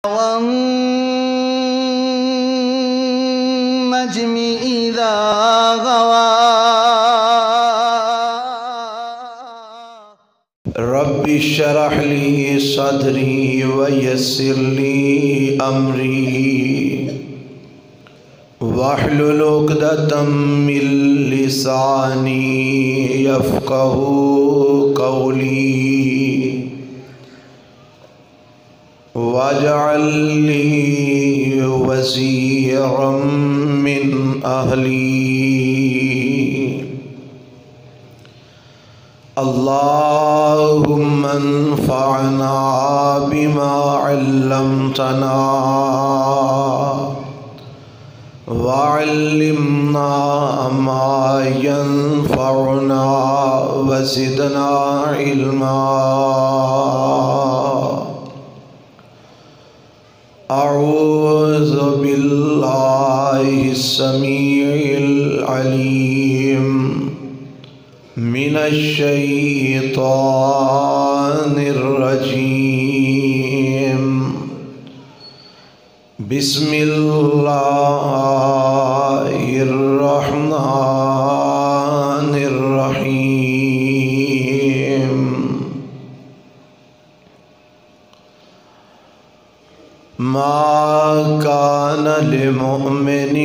والنجم إذا غوى رب اشرح لي صدري ويسر لي أمري واحلل عقدة من لساني يفقهوا قولي واجعل لي وزيرا من أهلي اللهم انفعنا بما علمتنا وعلمنا ما ينفعنا وزدنا علما أعوذ بالله السميع العليم من الشيطان الرجيم بسم الله الرحمن الرحيم ما كان لمؤمن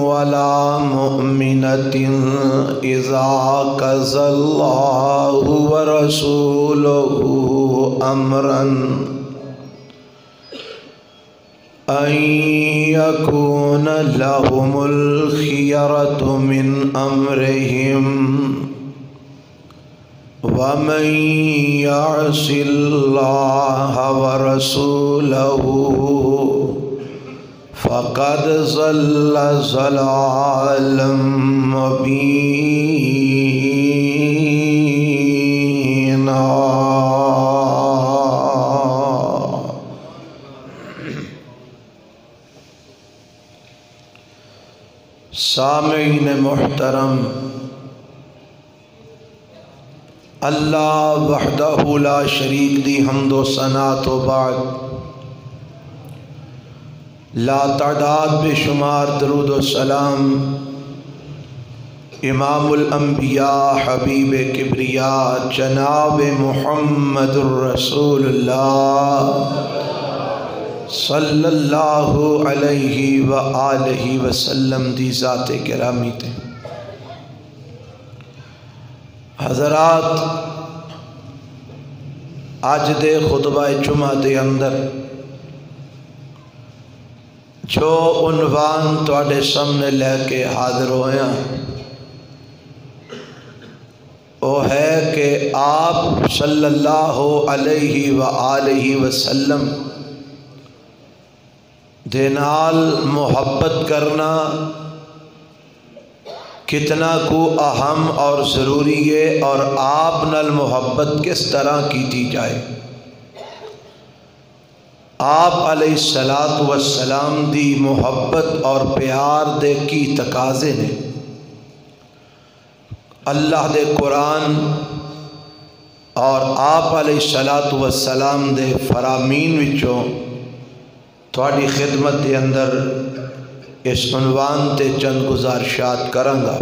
ولا مؤمنة إذا قضى الله ورسوله أمرا أن يكون لهم الخيرة من أمرهم ومن يعص الله ورسوله فقد ضل ضلالا مبينا. سامعین محترم، اللہ وحدہ لا شریک دی حمد و ثنا تو بعد لا تعداد بے شمار درود و سلام امام الانبیاء حبیب کبریاء جناب محمد الرسول اللہ صلی اللہ علیہ وآلہ وسلم دی ذات گرامی تے. حضرات، آج دے خطبہ جمعہ دے اندر جو عنوان تواڈے سامنے لے کے حاضر ہوئے ہیں وہ ہے کہ آپ صلی اللہ علیہ وآلہ وسلم دے نال محبت کرنا کتنا کو اہم اور ضروری ہے، اور آپ نال محبت کس طرح کیتی جائے. آپ علیہ السلام دی محبت اور پیار دے کی تقاضے نے اللہ دے قرآن اور آپ علیہ السلام دے فرامین وچوں تھوڑی خدمت دے اندر اس عنوان تے چند گزارشات کرانگا.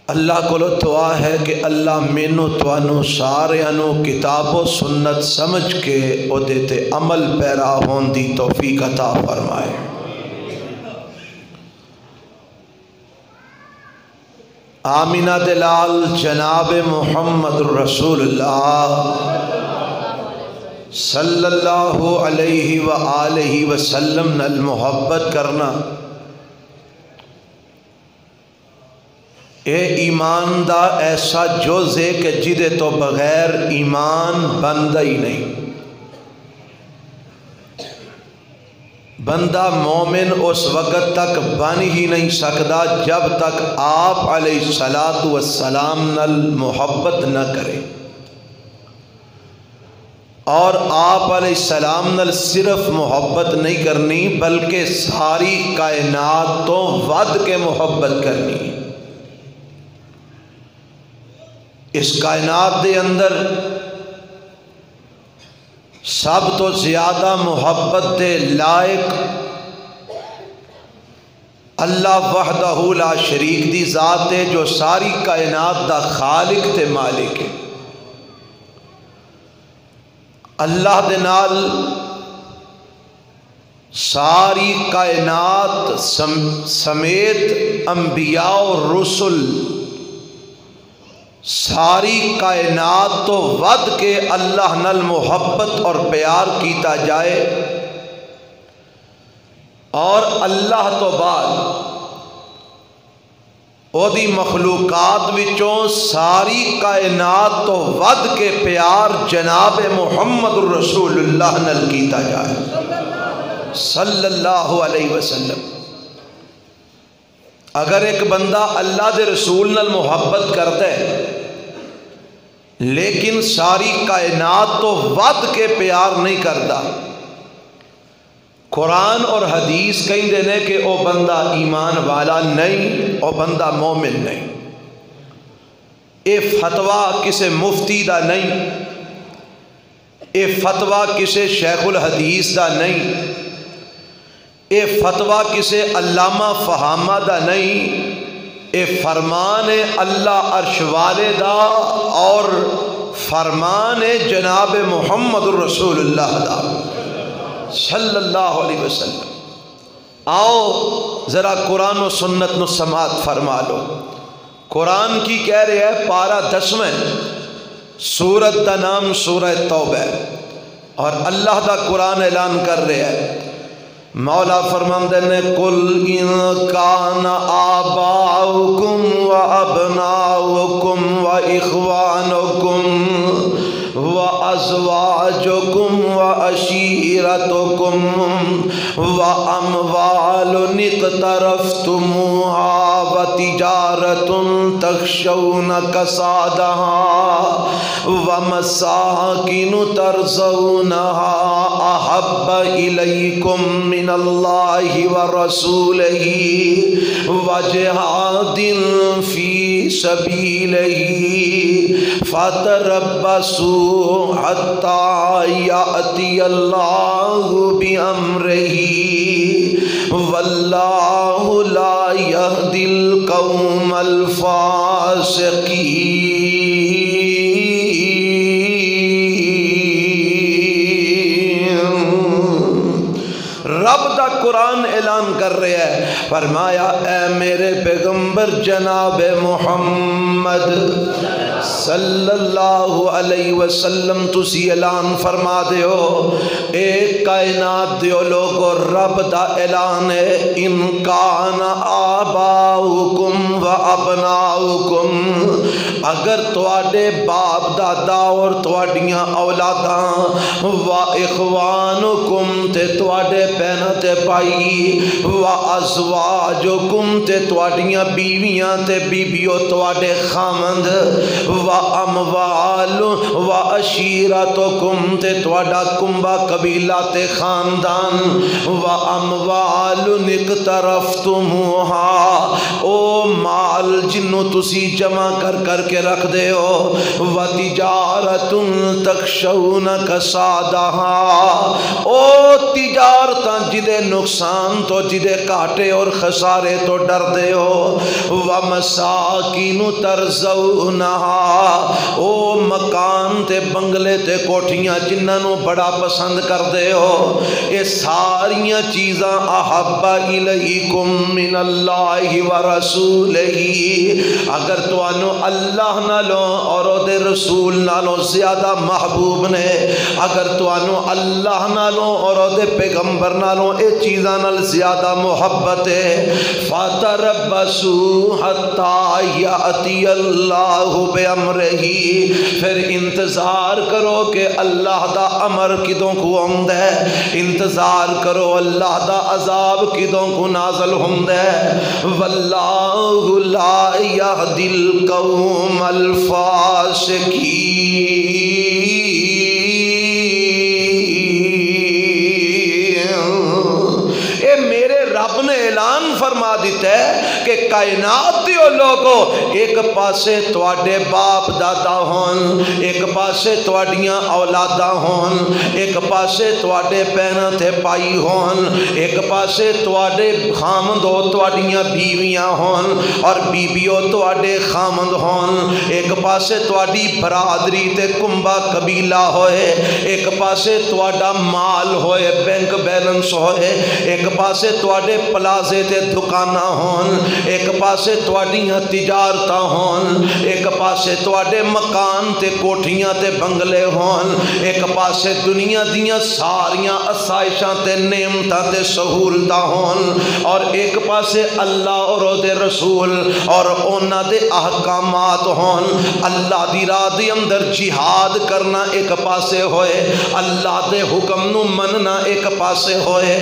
اللہ کو دعا ہے کہ اللہ مینوں توانوں ساریانوں کتاب و سنت سمجھ کے او دیتے عمل پیرا ہون دی توفیق عطا فرمائے. آمینہ دلال جناب محمد رسول اللہ صلی اللہ علیہ وآلہ وسلم نال محبت کرنا اے ایمان دا ایسا جز ہے کہ جدے تو بغیر ایمان بندہ ہی نہیں. بندہ مومن اس وقت تک بن ہی نہیں سکتا جب تک آپ علیہ السلام نال محبت نہ کرے. اور آپ علیہ السلام نال صرف محبت نہیں کرنی بلکہ ساری کائنات تو ود کے محبت کرنی. اس کائنات دے اندر سب تو زیادہ محبت دے لائق اللہ وحدہ لا شریک دی ذات ہے جو ساری کائنات دا خالق تے مالک ہے۔ اللہ دے نال ساری کائنات سمیت انبیاء اور رسول ساری کائنات تو ود کے اللہ نال محبت اور پیار کیتا جائے، اور اللہ تو بعد او دی مخلوقات وچوں ساری کائنات تو ود کے پیار جناب محمد رسول اللہ نال کیتا جائے صلی اللہ علیہ وسلم۔ اگر ایک بندہ اللہ دے رسول نال محبت کرتا ہے لیکن ساری کائنات تو ود کے پیار نہیں کرتا، قرآن اور حدیث کہیں دینے کہ او بندہ ایمان والا نہیں، او بندہ مومن نہیں۔ اے فتویٰ کسے مفتی دا نہیں، اے فتویٰ کسے شیخ الحدیث دا نہیں، اے فتویٰ کسے علامہ فہامہ دا نہیں، اے فرمان اللہ عرش والے دا اور فرمان جناب محمد رسول اللہ دا صلی اللہ علیہ وسلم۔ آؤ ذرا قرآن و سنت نو سماعت فرما لو۔ قرآن کی کہہ رہے ہے پارہ 10 سورت دا نام سورہ توبہ ہے، اور اللہ دا قرآن اعلان کر رہے ہے، مولا فرماندے نے قل ان کان آباؤکم و ابناؤکم و اخوانکم و ازواجکم و عشیرتکم و اموال اقترفتموها و تجارت تخشون کسادها و مساکن ترضونها احب الیکم من اللہ و رسولہ و جہاد فی سبیلہ فتربصوا حتی یأتی اللہ بامرہ واللہ لا یہدی القوم الفاسقین۔ رب دا قرآن اعلان کر رہے ہیں، فرمایا اے میرے پیغمبر جناب محمد صلی اللہ علیہ وسلم تسی اعلان فرما دیو، ایک کائنات دیو لوگو رب دا اعلان ہے، ان کان آباؤکم و ابناؤکم، اگر تواڈے باپ دادا اور تواڈیاں اولاداں و اخوانکم تے تواڈے بہناں تے بھائی و ازواجکم تے تواڈیاں بیویاں تے بیبیو تواڈے خامند و اموال و عشیرتکم تے تواڈا کنبہ قبیلہ تے خاندان و اموال اقترفتموها، او مال جنوں تسی جمع کر کے رکھ دے ہو، و تجارت تخشون کسادها، او تجارتاں جدے نقصان تو جدے کاٹے اور خسارے تو ڈر دے ہو، و مساکین ترضونها، او مکان تے بنگلے تے کوٹھیاں جنہاں نو بڑا پسند کر دے ہو، اے ساریاں چیزاں احب الیکم من اللہ و رسولہ، اگر توانو اللہ نالوں اور او دے رسول نالوں زیادہ محبوب نے، اگر توانو اللہ نالوں اور او دے پیغمبر نالوں اے چیزاں نال زیادہ محبت ہے، فتربصوا حتی یأتی اللہ بامرہ، پھر انتظار کرو کہ اللہ دا امر کدوں کو آمد ہے، انتظار کرو اللہ دا عذاب کدوں کو نازل ہوند ہے، واللہ لا یہدی القوم الفاسقین۔ اے میرے رب نے اعلان فرما دیتا ہے کہ کائنات دیو لوگو ایک پاسے تواڈے باپ دادا ہون، ایک پاسے تواڈیاں اولاداں ہون، ایک پاسے تواڈے بہناں تے بھائی ہون، ایک پاسے تواڈے خامند ہو تواڈیاں بیویاں ہون اور بیبیوں تواڈے خامند ہون، ایک پاسے تواڈی برادری تے کنبا قبیلہ ہوئے، ایک پاسے تواڈا مال ہوئے، بینک بیلنس ہوئے، ایک پاسے تواڈے پلازے تے دکاناں ہون، ایک پاسے تواڈیاں تجارتاں ہون، ایک پاسے تواڈے مکان تے کوٹھیاں تے بنگلے ہون، ایک پاسے دنیا دیاں ساریاں آسائشاں تے نعمتاں تے سہولتاں ہون، اور ایک پاسے اللہ اور دے رسول اور اونا دے احکامات ہون۔ اللہ دی راہ دے اندر جہاد کرنا ایک پاسے ہوئے، اللہ دے حکم نو مننا ایک پاسے ہوئے،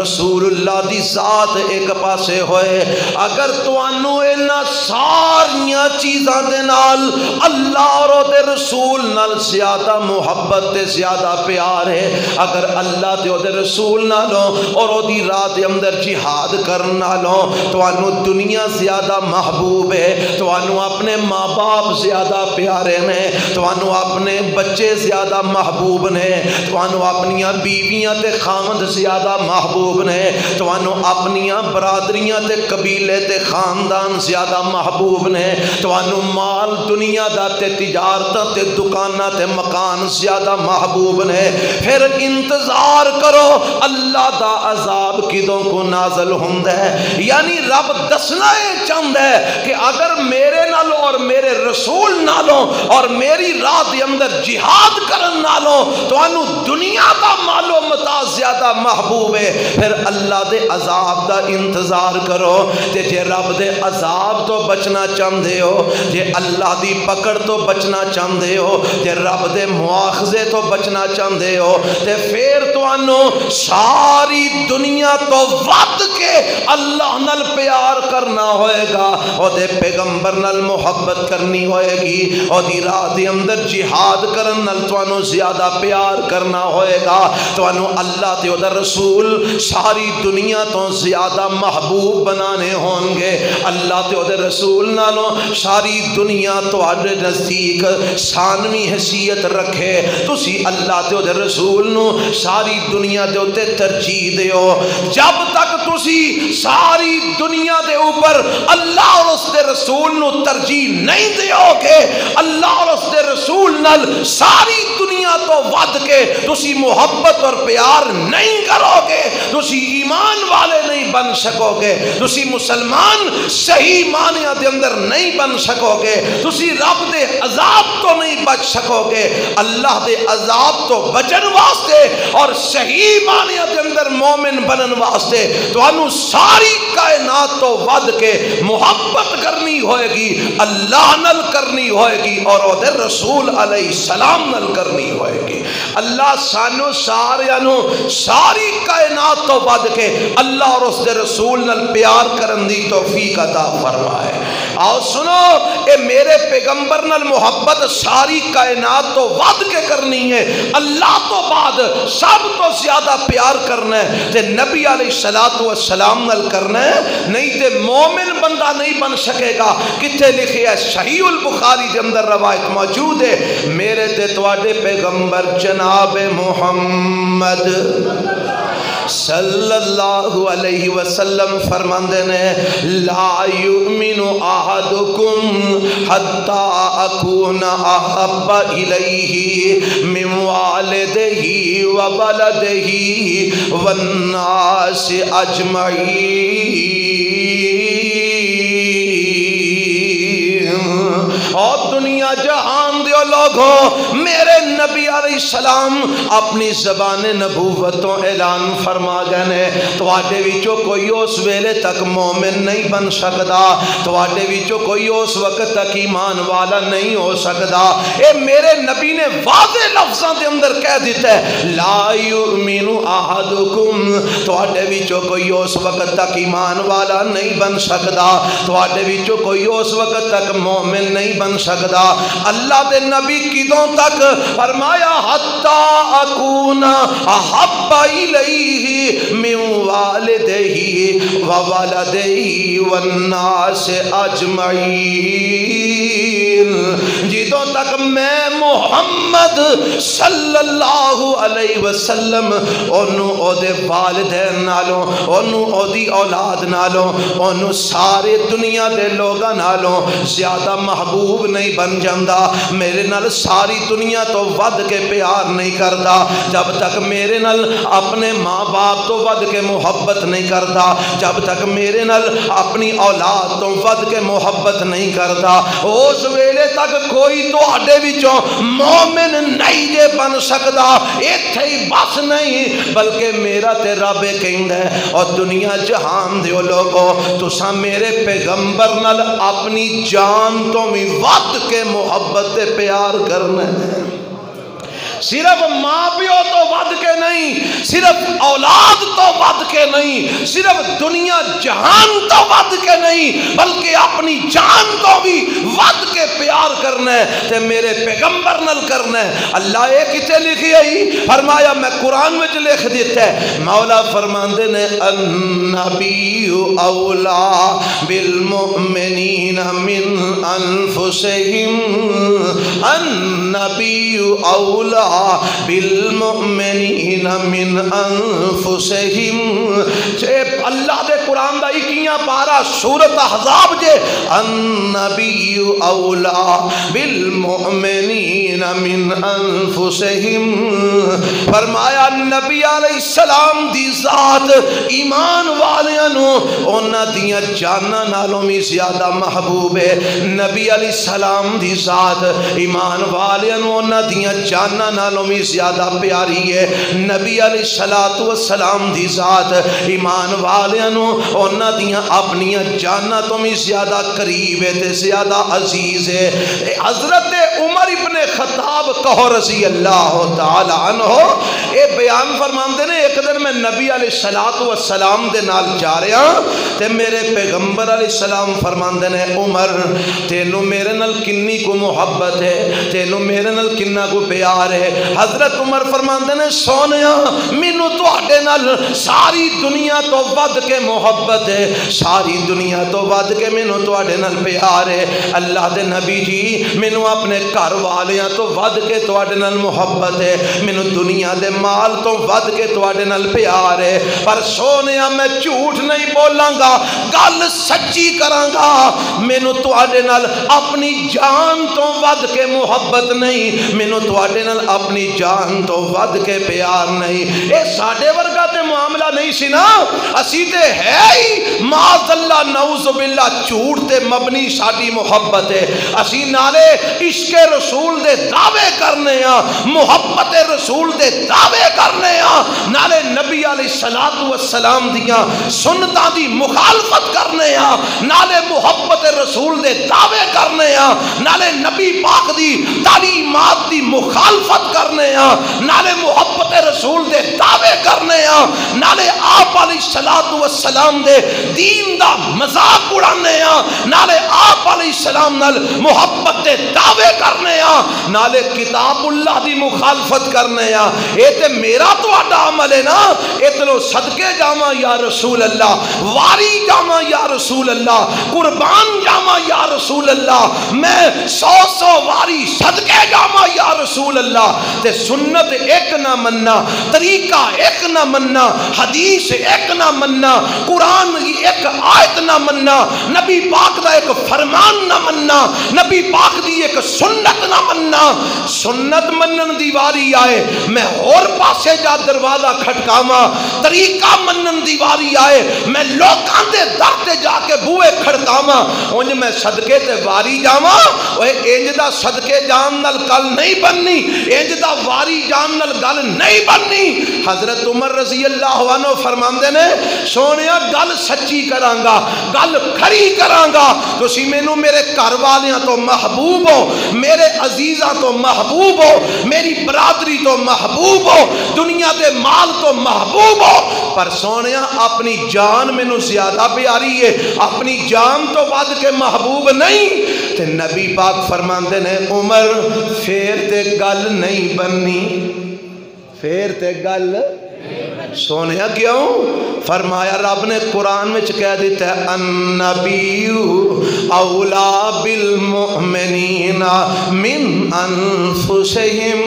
رسول اللہ دی ذات ایک پاسے ہوئے۔ اگر توانو اینا ساریاں چیزاں دے نال اللہ اور دے رسول نال زیادہ محبت تے زیادہ پیار ہے، اگر اللہ تے دے رسول نالوں اور دی راہ دے اندر جہاد کرنا لو، توانو دنیا زیادہ محبوب ہے، توانو اپنے ماں باپ زیادہ پیارے نے، توانو اپنے بچے زیادہ محبوب نے، توانو اپنیاں بیویاں تے خامد زیادہ محبوب نے، توانو اپنیاں برادریاں تے قبیلے تے خاندان زیادہ محبوب نے، توانو مال دنیا دا تے تجارتاں تے دکاناں تے مکان زیادہ محبوب نے۔ پھر انتظار کرو اللہ دا عذاب کدوں کو نازل ہوندہ ہے، یعنی رب دسنا ہے چاہتا ہے کہ اگر میرے نالوں اور میرے رسول نالوں اور میری راہ دے اندر جہاد کرن نالوں تو انو دنیا دا مال و متاع زیادہ محبوب ہے، پھر اللہ دے عذاب دا انتظار کرو۔ تے جے رب دے عذاب تو بچنا چاہندے ہو، جے اللہ دی پکڑ تو بچنا چاہندے ہو، جے رب دے مواخذے تو بچنا چاہندے ہو، تے پھر تو انو ساری دنیا تو ود کے اللہ نال پیار کرنا ہوئے گا، او دے پیغمبر نال محبت کرنی ہوئے گی، او دی راہ دے اندر جہاد کرن نال توانو زیادہ پیار کرنا ہوئے گا، توانو اللہ تے او دا رسول ساری دنیا تو زیادہ محبوب بنانے ہوں گے۔ اللہ تے او دے رسول نالوں ساری دنیا تو آڈے نزدیک ثانوی حیثیت رکھے، تسی اللہ تے او دے رسول نو ساری دنیا دے ہوتے ترجیح دے ہو۔ جب تک تسی ساری دنیا دے اوپر اللہ اور اس دے رسول نو ترجیح نہیں دے ہو گے، اللہ اور اس دے رسول نال ساری دنیا تو ود کے تسی محبت اور پیار نہیں کرو گے، تسی ایمان والے نہیں بن سکو گے، تسی مسلمان صحیح معنی دے اندر نہیں بن سکو گے، تسی رب دے عذاب تو نہیں بچ سکو گے۔ اللہ دے عذاب تو بچن واسطے اور صحیح معنی دے اندر مومن بنن واسطے تو انو ساری کائنات تو ود کے محبت کرنی ہوئے گی، اللہ نل کرنی ہوئے گی اور او دے رسول علیہ السلام نل کرنی ہوئے گی۔ اللہ سانو ساری کائنات تو ود کے اللہ اور اس دے رسول نل پیار کرن دی توفیق عطا فرمائے۔ آؤ سنو، اے میرے پیغمبر نل محبت ساری کائنات تو ود کے کرنی ہے، اللہ تو بعد سب تو زیادہ پیار کرنا ہے تے نبی علیہ السلام نل کرنا ہے، نہیں تے مومن بندہ نہیں بن سکے گا۔ کتے لکھے ہے صحیح البخاری کے اندر روایت موجود ہے، میرے تے تواڈے پیغمبر جناب محمد صلی اللہ علیہ وسلم فرماندے نے لا یؤمن احدکم حتی اکون احب الیہ من والدہ وولدہ والناس اجمعین۔ اور دنیا جہان دیو لوگوں، میرے نبی علیہ السلام اپنی زبان نبوتوں اعلان فرما گئے نے، تواڈے وچوں کوئی اس ویلے تک مومن نہیں بن سکدا، تواڈے وچوں کوئی اس وقت تک ایمان والا نہیں ہو سکدا۔ اے میرے نبی نے واضح لفظاں دے اندر کہہ دیتا ہے لا یؤمن احدکم، تواڈے وچوں کوئی اس وقت تک ایمان والا نہیں بن سکدا، تواڈے وچوں کوئی اس وقت تک مومن نہیں بن سکدا۔ اللہ دے نبی کدوں تک فرمایا فرمایا حتی اکون احب الیہ من والدہ وولدہ والناس اجمعین، جدوں تک میں محمد صلی اللہ علیہ وسلم انہوں او دے والدین نالوں، انہوں او دی اولاد نالوں، انہوں سارے دنیا دے لوگاں نالوں زیادہ محبوب نہیں بن جاندہ، میرے نال ساری دنیا تو ود کے پیار نہیں کردا، جب تک میرے نال اپنے ماں باپ تو ود کے محبت نہیں کردا، جب تک میرے نال اپنی اولاد تو ود کے محبت نہیں کردا، اس ویلے تک کوئی تو آڈے وچوں مومن نہیں جے بن سکدا، ایتھے ہی بس نہیں بلکہ میرا تے رب کہند ہے اور دنیا جہان دیو لوگو تساں میرے پیغمبر نال اپنی جان تو بھی ود کے محبت تے پیار کرنا ہے، صرف ماں پیو تو ود کے نہیں، صرف اولاد تو ود کے نہیں، صرف دنیا جہان تو ود کے نہیں بلکہ اپنی جان تو بھی ود کے پیار کرنا ہے تے میرے پیغمبر نال کرنا ہے۔ اللہ ایک کتے لکھی ہے، فرمایا میں قرآن میں لکھ دیتا ہے، مولا فرماندے نے النبی اولا بالمؤمنین من انفسہم، النبی اولا بالمؤمنین من انفسہم، اللہ دے قرآن دا 21 پارا سورۃ احزاب جے، النبی اولا بالمؤمنین من انفسہم، فرمایا نبی علیہ السلام دی ذات ایمان والیاں اونا دیاں جانا نالوں میں زیادہ محبوب ہے، نبی علیہ السلام دی ذات ایمان والیاں اونا دیاں جانا نالوں میں زیادہ پیاری ہے، نبی علیہ السلام دی ذات ایمان والیاں اونا دیاں اپنیاں جانا تو میں زیادہ قریب ہے تے زیادہ عزیز ہے۔ حضرت عمر ابن خطاب کہو رضی اللہ تعالی عنہ اے بیان فرماندے نے، ایک دن میں نبی علیہ السلام دے نال جا رہا تے میرے پیغمبر علیہ السلام فرماندے نے عمر تینوں میرے نال کنی کو محبت ہے، تینوں میرے نال کننا کو پیار ہے۔ حضرت عمر فرماندے نے سونیا مینوں تواڈے نال ساری دنیا تو ود کے محبت ہے، ساری دنیا تو ود کے مینوں تواڈے نال پیار ہے، اللہ دے نبی جی مینوں اپنے گھر والیاں تو ود کے تواڈے نال محبت ہے، مینوں دنیا دے مال تو ود کے تواڈے نال پیار ہے، پر سونیا میں جھوٹ نہیں بولاں گا، گل سچی کراں گا، مینوں تواڈے نال اپنی جان تو ود کے محبت نہیں، مینوں تواڈے نال اپنی جان تو ود کے پیار نہیں۔ اے ساڈے ورگا تے معاملہ نہیں سی نا، اسی تے ہے ہی معاذ اللہ نعوذ باللہ جھوٹ تے مبنی ساڈی محبت ہے، اسی نالے عشق رسول دے دعوے کرنے ہاں، محبت رسول دے دعوے کرنے ہاں، نالے نبی علیہ السلام دیاں سنتاں دی مخالفت کرنے ہاں، نالے محبت رسول دے دعوے کرنے ہاں، نالے نبی پاک دی تعلیمات دی مخالفت کرنے ہاں، نالے محبت رسول دے دعوے کرنے ہاں، نالے آپ علیہ السلام دے دین دا مذاق اڑانے ہاں، نالے آپ علیہ السلام نال محبت دے دعوے کرنے ہاں، نالے کتاب اللہ دی مخالفت کرنے ہاں۔ اے تے میرا تو آڈا عمل ہے نا، اتنو صدقے جامع یا رسول اللہ، واری جامع یا رسول اللہ، قربان جامع یا رسول اللہ، میں 100 واری صدقے جامع یا رسول اللہ، تے سنت ایک نہ مننا، طریقہ ایک نہ مننا، حدیث ایک نہ مننا، قرآن ایک آیت نہ مننا، نبی پاک دا ایک فرمان نہ مننا، نبی پاک دی ایک سنت نہ مننا۔ سنت منن دی واری آئے میں اور پاسے جا دروازہ کھٹکاواں، طریقہ منن دی واری آئے میں لوکاں دے در تے جا کے بوئے کھڑکاواں، انج میں صدقے تے واری جاواں، اوے انج دا صدقے جان نال گل نہیں بننی، انج دا واری جان نال گل نہیں بننی۔ حضرت عمر رضی اللہ عنہ فرماندے نے سونیا گل سچی کراں گا، گل کھری کراں گا، تسی مینوں میرے گھر والیاں تو محبوب ہو، میرے عزیزاں تو محبوب ہو، میری برادری تو محبوب ہو، دنیا دے مال تو محبوب ہو، پر سونیا اپنی جان مینوں زیادہ پیاری ہے، اپنی جان تو ود کے محبوب نہیں۔ تے نبی پاک فرماندے نے عمر پھر تے گل نہیں بننی، پھر تے گل سونیا کیوں؟ فرمایا رب نے قرآن میں کہہ دیتا ہے النبی اولا بالمؤمنین من انفسہم،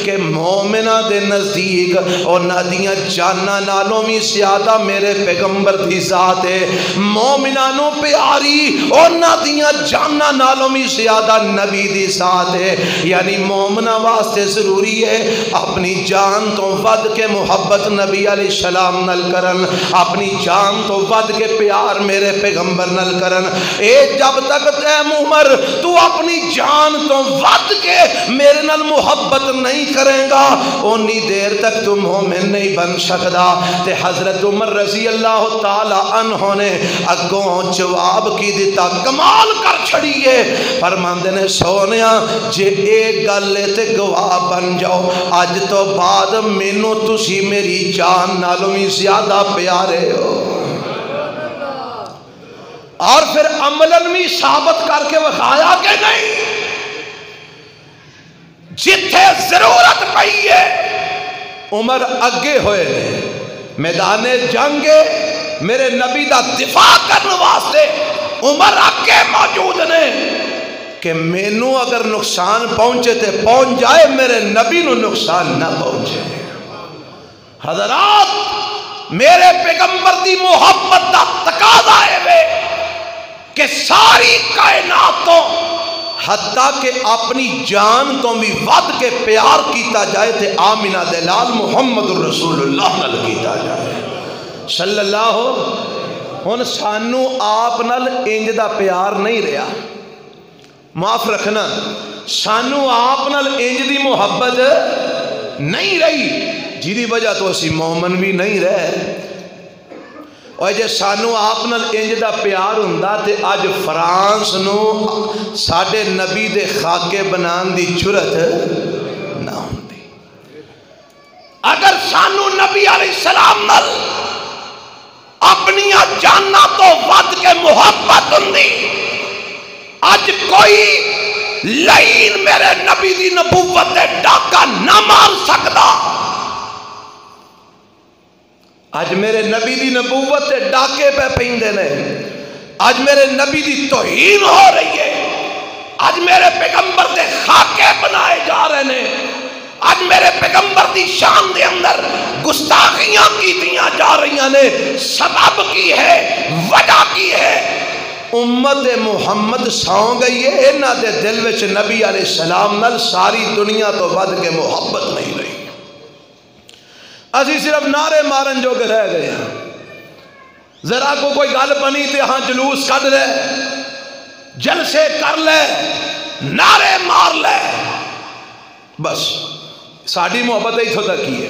کہ مومنہ دے نزدیک اور نادیاں جانا نالوں بھی زیادہ میرے پیغمبر دی ذات ہے، مومنانوں پیاری اور نادیاں جانا نالوں بھی زیادہ نبی دی ذات ہے۔ یعنی مومنہ واسطے ضروری ہے اپنی جان تو ود کے محبت نبی علیہ السلام نل کرن، اپنی جان تو ود کے پیار میرے پیغمبر نل کرن۔ اے جب تک تے عمر تو اپنی جان تو ود کے میرے نل محبت نہیں کریں گا اونی دیر تک تو مومن نہیں بن سکدا۔ تے حضرت عمر رضی اللہ تعالی عنہ نے اگوں جواب کی دیتا، کمال کر چھڑیے، فرماندے نے سونیا جے ایک گل تے گواہ بن جاؤ، اج تو بعد مینوں تسی میری جان نالوں بھی زیادہ پیارے ہو۔ اور پھر عملاً بھی ثابت کر کے وکھایا کہ نہیں، جتھے ضرورت پئی ہے عمر اگے ہوئے نے، میدان جنگ میرے نبی دا دفاع کرنے واسطے عمر اگے موجود نے کہ مینوں اگر نقصان پہنچے تے پہنچ جائے، میرے نبی نو نقصان نہ پہنچے۔ حضرات میرے پیغمبر دی محبت دا تقاضا ہے کہ ساری کائنات تو حتیٰ کہ اپنی جان تو بھی ود کے پیار کیتا جائے تے آمینہ دلال محمد رسول اللہ نل کیتا جائے صلی اللہ۔ ہن سانو آپ نل انج دا پیار نہیں رہا، معاف رکھنا، سانو آپ نل انج دی محبت نہیں رہی، جی دی وجہ تو اسی مومن بھی نہیں رہے۔ اور جے سانو آپ نال انج دا پیار ہوندا تے اج فرانس نو ساڈے نبی دے خاکے بنان دی جرت نہ ہوندی۔ اگر سانو نبی علیہ السلام نال اپنی جانا تو ود کے محبت ہوندی، اج کوئی لعین میرے نبی دی نبوت دے ڈاکا نہ مار سکدا۔ اج میرے نبی دی نبوت تے ڈاکے پہ پیندے نے، اج میرے نبی دی توہین ہو رہی ہے، اج میرے پیغمبر دے خاکے بنائے جا رہے نے، اج میرے پیغمبر دی شان دے اندر گستاخیاں کی دیا جا رہی نے۔ سبب کی ہے، وجہ کی ہے، امت محمد سو گئی ہے، انہاں دے دل وچ نبی علیہ السلام نال ساری دنیا تو ود کے محبت نہیں رہی۔ اسی صرف نعرے مارن جو رہ گئے ہیں، ذرا کو کوئی گل بنی تے ہاں جلوس کر لے، جلسے کر لے، نعرے مار لے، بس ساڑی محبت ہی تھوڑا کی ہے۔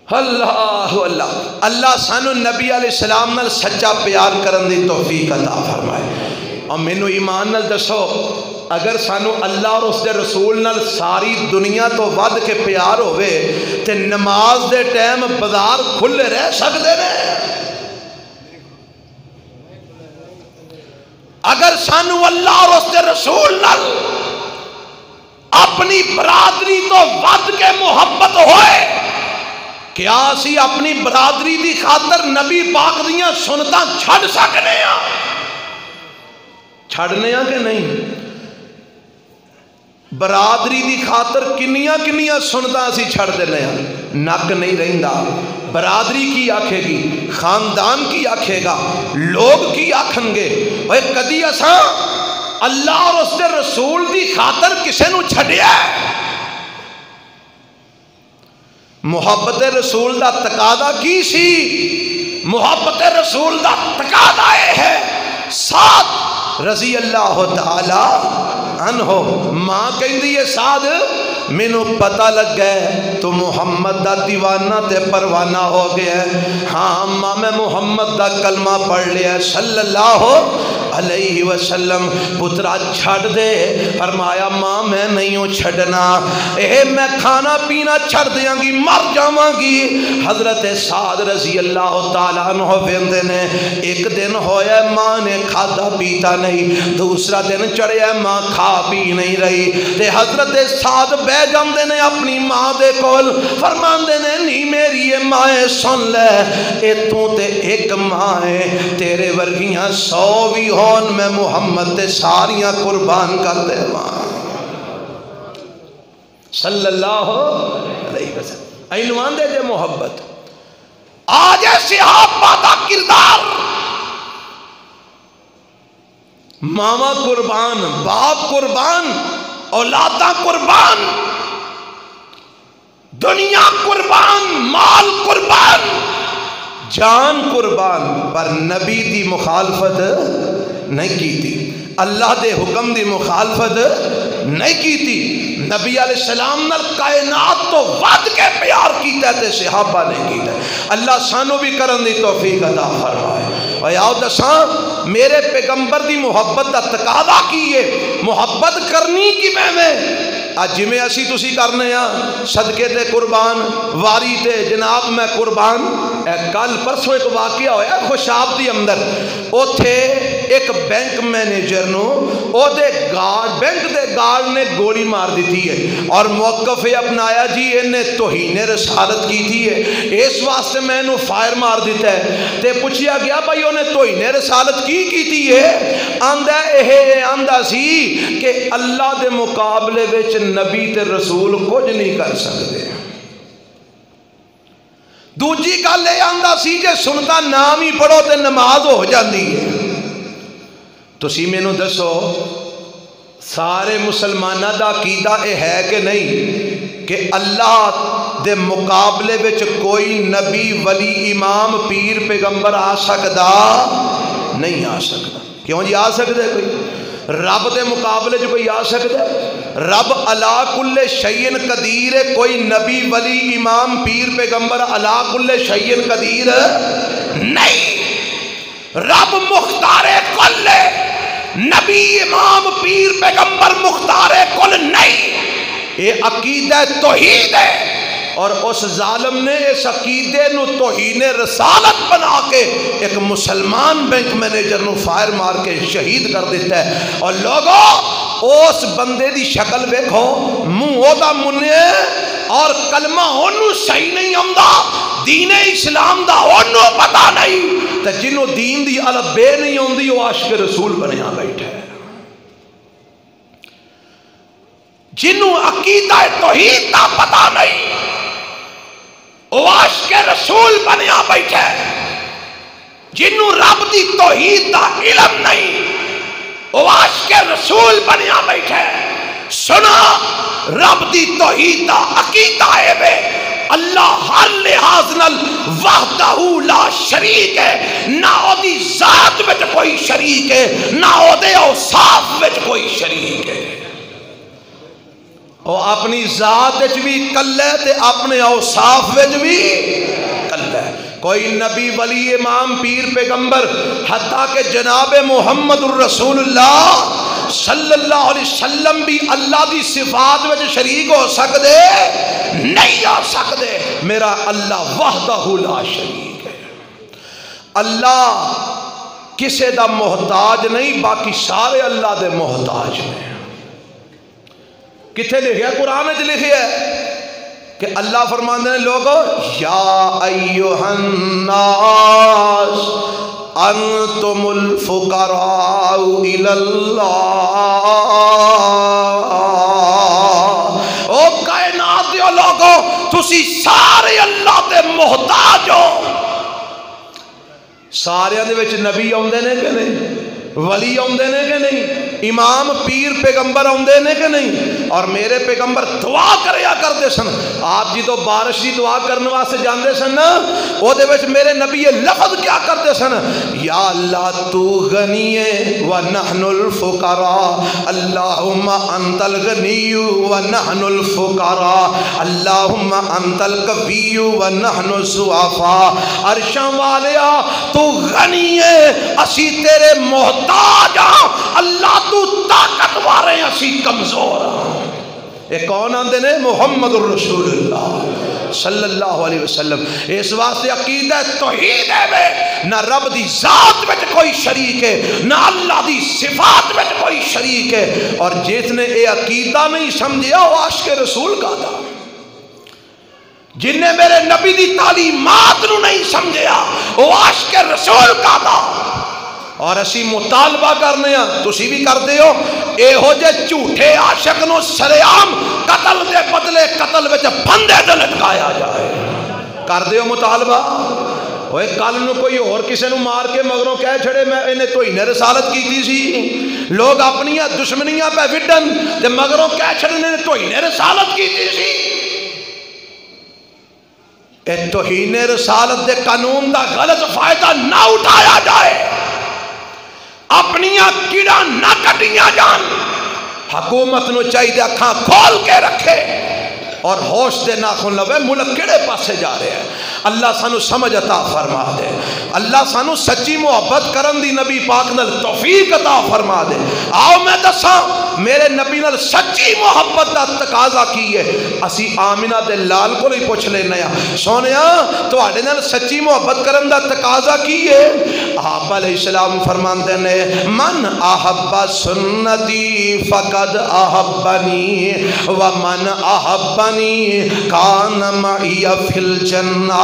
اللہ اللہ اللہ سانو نبی علیہ السلام نال سچا پیار کرن دی توفیق عطا فرمائے۔ اور مینوں ایمان نال دسو، اگر سانو اللہ اور اس دے رسول نال ساری دنیا تو ود کے پیار ہوئے تے نماز دے ٹائم بازار کھلے رہ سکتے ہیں؟ اگر سانو اللہ اور اس دے رسول نال اپنی برادری تو ود کے محبت ہوئے، کیا اسی اپنی برادری دی خاطر نبی پاک دیاں سنتاں چھڑ سکنے ہیں؟ چھڑنے ہیں کہ نہیں؟ برادری دی خاطر کنیاں کنیاں سنتاں اسی چھڑ دینے ہیں، نک نہیں رہندا۔ برادری کی آکھے گی، خاندان کی آکھے گا، لوگ کی آکھن گے، اوے کدی اساں اللہ اور اس دے رسول دی خاطر کسے نو چھڑیا ہے؟ محبت رسول دا تقاضا کی سی؟ محبت رسول دا تقاضا ہے ساتھ رضی اللہ تعالی عنہ۔ ماں کہندی ہے سعد مینوں پتہ لگ گئے تو محمد دا دیوانہ تے پروانہ ہو گیا ہے، ہاں ماں میں محمد دا کلمہ پڑھ لیا صلی اللہ علیہ وسلم پترا چھڑ دے، فرمایا ماں میں نہیں ہوں چھڑنا، میں کھانا پینا چھڑ دیاں گی، مر جاواں گی۔ حضرت سعد رضی اللہ تعالیٰ عنہ فرماتے نے ایک دن ہویا ماں نے کھادا پیتا نہیں، دوسرا دن چڑھیا ماں کھا پی نہیں رہی، تے حضرت سعد بہ جاندے نے اپنی ماں دے کول، فرماندے نے نہیں میری یہ ماں سن لے، اے تو تے ایک ماں ہے، تیرے ورگیاں 100 بھی ہون میں محمد تے ساریاں قربان کر دے ماں صلی اللہ علیہ وسلم۔ عنوان دے محبت۔ آج صحابہ دا کردار، ماما قربان، باپ قربان، اولاداں قربان، دنیا قربان، مال قربان، جان قربان، پر نبی دی مخالفت نہیں کی تھی، اللہ دے حکم دی مخالفت نہیں کی تھی، نبی علیہ السلام نال کائنات تو ود کے پیار کیتا تے صحابہ نے کیتا۔ اللہ سانو بھی کرن دی توفیق عطا فرمائے۔ اور آؤ دساں میرے پیغمبر دی محبت دا تقاضا کی ہے، محبت کرنی کی میں آج جی میں اسی تسی کرنے ہیں صدقے تے قربان، واری تے جناب میں قربان۔ کل پرسوں ایک واقعہ ہویا خوشاب دی اندر، اوتھے ایک بینک مینیجر نو او دے گارڈ، بینک دے گارڈ نے گولی مار دیتی ہے اور موقف اپنایا جی انہیں توہین رسالت کی تھی ہے، اس واسطے میں انہوں فائر مار دیتا ہے۔ تے پوچھیا گیا بھائی انہیں توہین رسالت کی تھی ہے؟ آندہ سی کہ اللہ دے مقابلے وچ نبی تے رسول کچھ نہیں کر سکتے۔ دوجی گل یہ آندہ سی جے سنتا نام ہی پڑھو تے نماز ہو جاندی ہے۔ تسی میں نو دسو سارے مسلمانہ دا عقیدہ اے ہے کہ نہیں کہ اللہ دے مقابلے وچ کوئی نبی ولی امام پیر پیغمبر آ سکدا نہیں آ سکدا؟ کیوں جی آ سکدا کوئی؟ رب دے مقابلے جو کوئی آ سکتا ہے؟ رب علا کل شیء قدیر ہے، کوئی نبی ولی امام پیر پیغمبر علا کل شیء قدیر نہیں۔ رب مختار کل ہے، نبی امام پیر پیغمبر مختار کل نہیں۔ یہ عقیدہ توحید ہے، اور اس ظالم نے اس عقیدے نو توہین رسالت بنا کے ایک مسلمان بینک مینیجر نو فائر مار کے شہید کر دیتا ہے۔ اور لوگوں اس بندے دی شکل دیکھو، منہ دا منہ اور کلمہ انہوں صحیح نہیں آمدا، دین اسلام دا انہوں پتہ نہیں، تو جنہوں دین دی الف بے نہیں آمدی وہ عاشق رسول بنیا بیٹھے، جنہوں عقیدہ توحید دا پتہ نہیں وہ عاشق رسول بنیا بیٹھے، جنہوں رب دی توحید دا علم نہیں وہ عاشق رسول بنیا بیٹھے۔ سنا رب دی توحید دا عقیدہ ہے بے اللہ ہر لحاظ نال وحدہ لا شریک ہے، نہ او دی ذات وچ کوئی شریک ہے، نہ او دے اوصاف وچ کوئی شریک ہے۔ وہ اپنی ذات وچ بھی کل ہے تے اپنے اوصاف وچ بھی کل ہے۔ کوئی نبی ولی امام پیر پیغمبر حتیٰ کہ جناب محمد رسول اللہ صلی اللہ علیہ وسلم بھی اللہ دی صفات وچ شریک ہو سکتے نہیں ہو سکتے۔ میرا اللہ وحدہ لا شریک ہے، اللہ کسے دا محتاج نہیں، باقی سارے اللہ دے محتاج ہیں۔ کتھے لکھیا؟ قرآن میں لکھیا ہے کہ اللہ فرماندے ہیں لوگو یا ایوہ الناس انتم الفقراء الی اللہ، او کائنات دیو لوگو تسی سارے اللہ دے محتاج ہو۔ سارے دے وچ نبی آندے نے کہ نہیں؟ ولی آندے نے کہ نہیں؟ امام پیر پیغمبر آندے نے کہ نہیں؟ اور میرے پیغمبر دعا کریا کرتے سن. آپ جی تو بارش دی دعا کرنے واسطے جاندے سن نا، او دے وچ میرے نبی یہ لفظ کیا کرتے سن؟ یا اللہ تو غنی ونحن الفقراء، اللہم انت الغنی ونحن الفقراء، اللہم انت القوی ونحن الضعفاء. عرشاں والیا تو غنی ہے، اسی تیرے محتاج ہاں. اللہ تو طاقتور ہے، اسی کمزور ہاں. یہ کون آندے نے؟ محمد رسول اللہ صلی اللہ علیہ وسلم. اس واسطے عقیدہ توحید ہے، نہ رب دی ذات میں کوئی شریک ہے، نہ اللہ دی صفات میں کوئی شریک ہے. اور جس نے یہ عقیدہ نہیں سمجھیا وہ عاشق رسول کا تھا. جن نے میرے نبی دی تعلیمات نو نہیں سمجھیا وہ عاشق رسول کا تھا. اور اسی مطالبہ کرنے ہاں، تسی بھی کرتے ہو، اے ہو جے جھوٹے عاشق نو سریعام قتل دے بدلے قتل وچ بندے تے لٹکایا جائے. کر دیو مطالبہ. اوے کل نو کوئی اور کسے نو مار کے مگروں کہہ چھڑے میں انہیں تو ہی نے رسالت کیتی سی. لوگ اپنیاں دشمنیاں پہ وڈن تے مگروں کہہ چھڑے انہیں تو ہی نے رسالت کیتی سی. اے توہین رسالت دے قانون دا غلط فائدہ نہ اٹھایا جائے، اپنیاں کیڑا نہ کٹیاں جان. حکومت نو چاہیے اکھاں کھول کے رکھے اور ہوش دے ناخن لوے ملک کیڑے پاسے جا رہے ہیں. اللہ سانو سمجھ عطا فرما دے. اللہ سانو سچی محبت کرن دی نبی پاک نال توفیق عطا فرما دے. آؤ میں دساں میرے نبی نال سچی محبت دا تقاضا کی ہے. اسی آمنہ دے لال کو ہی پوچھ لینا یا سونیا تواڈے نال سچی محبت کرن دا تقاضا کی ہے؟ آپ علیہ السلام فرماندے نے من احب سنتی فقد احبنی ومن احبنی کان معی فی الجنہ.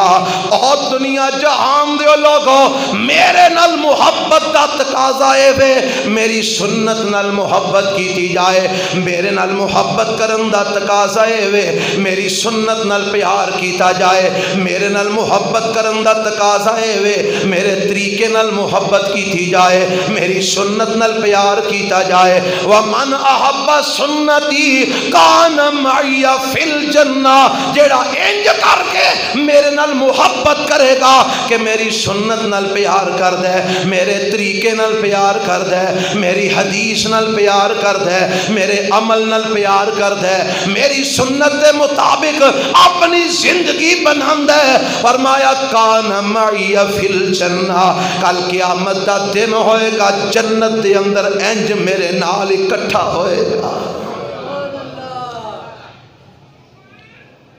اور دنیا جہان دے لوگوں میرے نال محبت دا تقاضا ہے وے میری سنت نال محبت کیتی جائے. میرے نال محبت کرن دا تقاضا ہے وے میری سنت نال پیار کیتا جائے. میرے نال محبت کرن دا تقاضا ہے وے میرے طریقے نال محبت کیتی جائے، میری سنت نال پیار کیتا جائے. ومن احب سنتی کان معی فی الجنہ. جیڑا انج کر کے میرے نال محبت کرے گا کہ میری سنت نال پیار کر دے، میرے طریقے نال پیار کر دے، میری حدیث نال پیار کر دے، میرے عمل نال پیار کر دے، میری سنت دے مطابق اپنی زندگی بناند ہے. فرمایا کان معی فی الجنہ. کل قیامت دا دن ہوئے گا جنت دے اندر انج میرے نال اکٹھا ہوئے گا.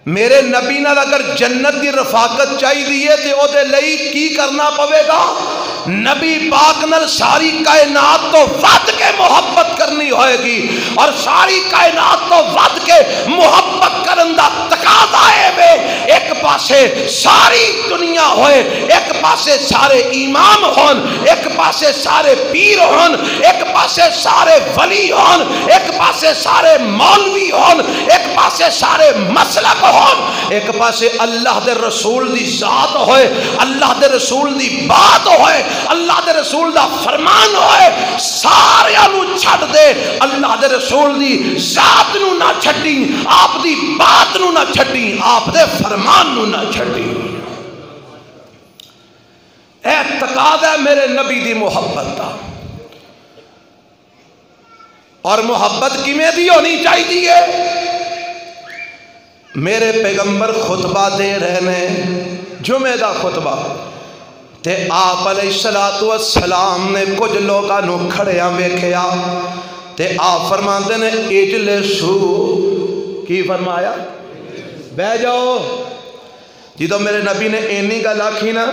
میرے نبی نال اگر جنت دی رفاقت چاہی دیئے تے او دے لئی کی کرنا پوے گا؟ نبی پاک نال ساری کائنات تو ود کے محبت کرنی ہوئے گی. اور ساری کائنات تو ود کے محبت کرن دا تقاضا ہے وے ایک پاسے ساری دنیا ہوئے، ایک پاسے سارے امام ہون، ایک پاسے سارے پیر ہون، ایک پاسے سارے ولی ہون، ایک پاسے سارے مولوی ہون، ایک پاسے سارے مسلک ہون، ایک پاسے اللہ دے رسول دی ذات ہوئے، اللہ دے رسول دی بات ہوئے، اللہ دے رسول دا فرمان ہوئے. سارے نو چھڑ دے، اللہ دے رسول دی ذات نو نہ چھڑی، آپ دی بات نو نہ چھڑی، آپ دے فرمان نو نہ چھڑی. اے تقاضا میرے نبی دی محبت دا. اور محبت کیویں دی ہونی چاہیے؟ میرے پیغمبر خطبہ دے رہنے جمعہ دا خطبہ تے آپ علیہ السلام نے کچھ لوگاں نو کھڑیاں ویکھیا تے آپ فرماندے نے اجلسو. کی فرمایا؟ بہ جاؤ. جدو میرے نبی نے اینی گل آکھی نا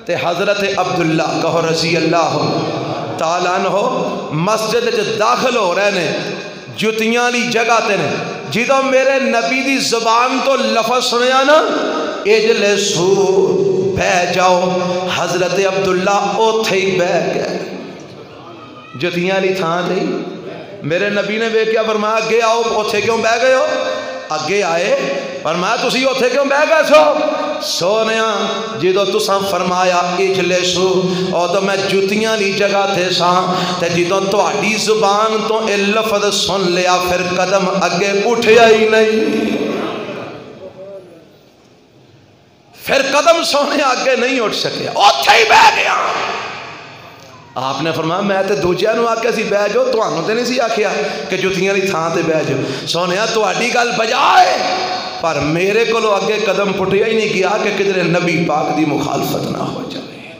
تے حضرت عبداللہ کہو رضی اللہ تعالیٰ عنہ مسجد وچ داخل ہو رہے نے، جتیاں لی جگہ تے نے. جدو میرے نبی دی زبان تو لفظ سنیا نا اجلسو بہ جاؤ، حضرت عبداللہ اوتھے ہی بہ گئے. جتیاں لی تھان تے میرے نبی نے ویکھیا فرمایا اگے آؤ. اوتھے کیوں بہ گئے ہو؟ اگے آئے فرمایا تسی اوتھے کیوں بہ گئے سو؟ سونیا جدو تساں فرمایا اجلسو او تو میں جتیاں لی جگہ تھے ساں تے جدو تہاڈی زبان تو اے لفظ سن لیا پھر قدم اگے اٹھیا ہی نہیں، پھر قدم سونے آگے نہیں اٹھ سکے، اوتھے ہی بہ گیا۔ آپ نے فرمایا میں تے دوجیاں نو آکھیا سی بہ جاؤ، تانوں تے نہیں سی آکھیا کہ جتیاں دی تھاں تے بہ جاؤ۔ سونیا تہاڈی گل بجائے پر میرے کولو اگے قدم پٹیا ہی نہیں گیا کہ کدھر نبی پاک دی مخالفت نہ ہو جائے۔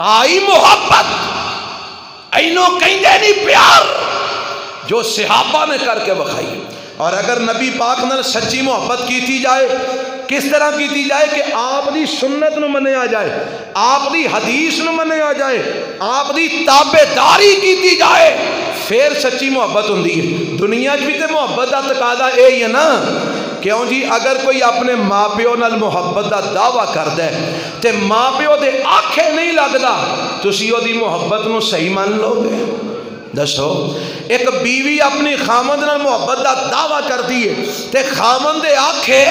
آئی محبت، اینو کہندے نہیں پیار جو صحابہ نے کر کے بخائی۔ اور اگر نبی پاک نال سچی محبت کیتی جائے کس طرح کیتی جائے کہ آپ دی سنت نو منیا جائے، آپ دی حدیث نو منیا جائے، آپ دی تابعداری کیتی جائے، پھر سچی محبت ہوندی ہے۔ دنیا بھی تے محبت دا تقاضا یہی ہے نا، کیوں جی اگر کوئی اپنے ماں پیو نال محبت دا دعویٰ کردا ہے تے ماں پیو دے آنکھیں نہیں لگدا، تسی او دی محبت نو صحیح مان لو گے؟ دسو ایک بیوی اپنی خامند نال محبت دا دعویٰ کرتی ہے تے خامند دے آنکھیں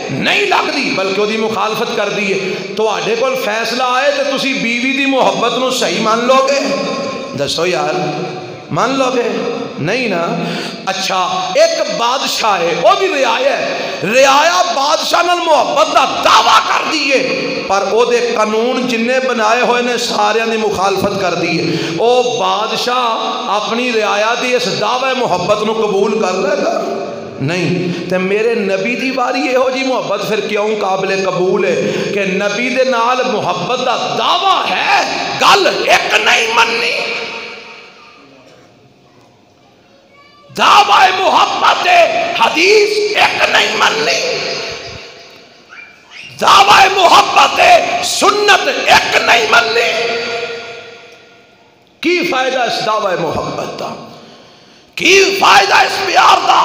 نہیں لگدی بلکہ وہ دی مخالفت کر دی ہے، تو آڈے کول فیصلہ آئے تو تسی بیوی دی محبت نو صحیح مان لو گے؟ دسو یار مان لو گے؟ نہیں نا۔ اچھا ایک بادشاہ ہے وہ بھی رعایا ہے، رعایا بادشاہ نال محبت دا دعویٰ کر دیئے پر او دے قانون جننے بنائے ہوئے نے سارے دی مخالفت کر دیئے، او بادشاہ اپنی رعایا دی اس دعوی محبت نو قبول کر لے گا؟ نہیں۔ تے میرے نبی دی باری یہ ہو جی محبت پھر کیوں قابل قبول ہے کہ نبی دے نال محبت دا دعویٰ ہے، گل ایک نہیں مننی، دعوی محبت حدیث ایک نہیں مننی، دعوی محبت سنت ایک نہیں مننی۔ کی فائدہ اس دعوی محبت دا؟ کی فائدہ اس پیار دا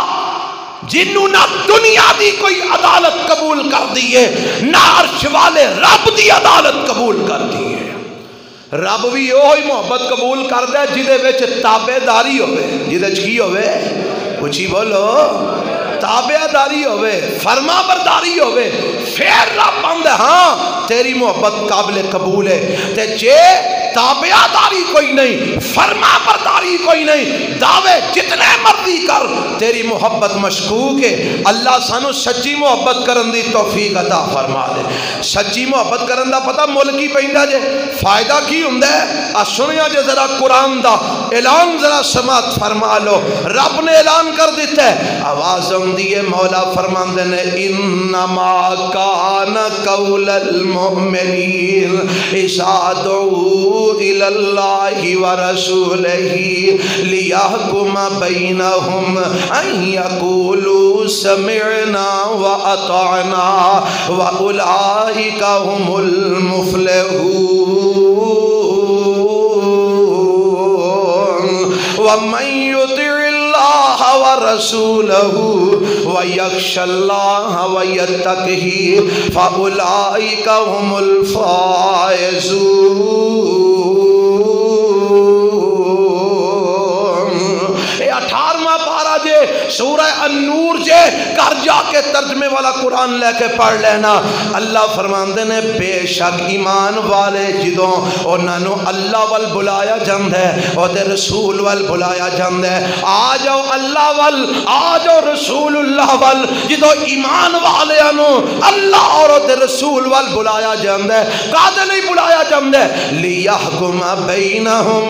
جنہوں نہ دنیا دی کوئی عدالت قبول کر دیئے نہ عرش والے رب دی عدالت قبول کر دیئے؟ رب بھی وہی محبت قبول کر دے جدے وچ تابعداری ہوئے، جدے وچ کی ہوئے؟ کچھ ہی بولو، تابعداری ہوئے، فرما برداری ہوئے، پھر رب بندے ہاں تیری محبت قابل قبول ہے۔ تے جے تابعداری کوئی نہیں، فرما برداری کوئی نہیں، دعوے جتنے مرضی کر، تیری محبت مشکوک ہے۔ اللہ سانو سچی محبت کرن دی توفیق عطا فرما دے۔ سچی محبت کرن دا پتہ مل کی پیندا جے، فائدہ کی ہوندا ہے؟ سنیا جے ذرا قرآن دا اعلان ذرا سماعت فرما لو، رب نے اعلان کر دیتا ہے، آواز دیئے مولا فرماندے نے انما کان قول المؤمنین اذا دعوا الى اللہ ورسولہ لیحکم بینہم ان یقولوا سمعنا واطعنا واولئک هم المفلحون ومن یطع اللہ ورسولہ ویخش اللہ ویتقہ فاولئک هم الفائزون۔ 18واں پارہ جے سورہ النور جے گرجا کے ترجمے والا قرآن لے کے پڑھ لینا۔ اللہ فرماندے نے بے شک ایمان والے جدوں انہاں نو اللہ وال بلایا جاندہ ہے اور دے رسول وال بلایا جاندہ ہے، آ جاؤ اللہ وال، آ جاؤ رسول اللہ وال۔ جدوں ایمان والے نو اللہ اور دے رسول وال بلایا جاندہ ہے، کادے نہیں بلایا جاندہ ہے؟ لیحکم بینہم،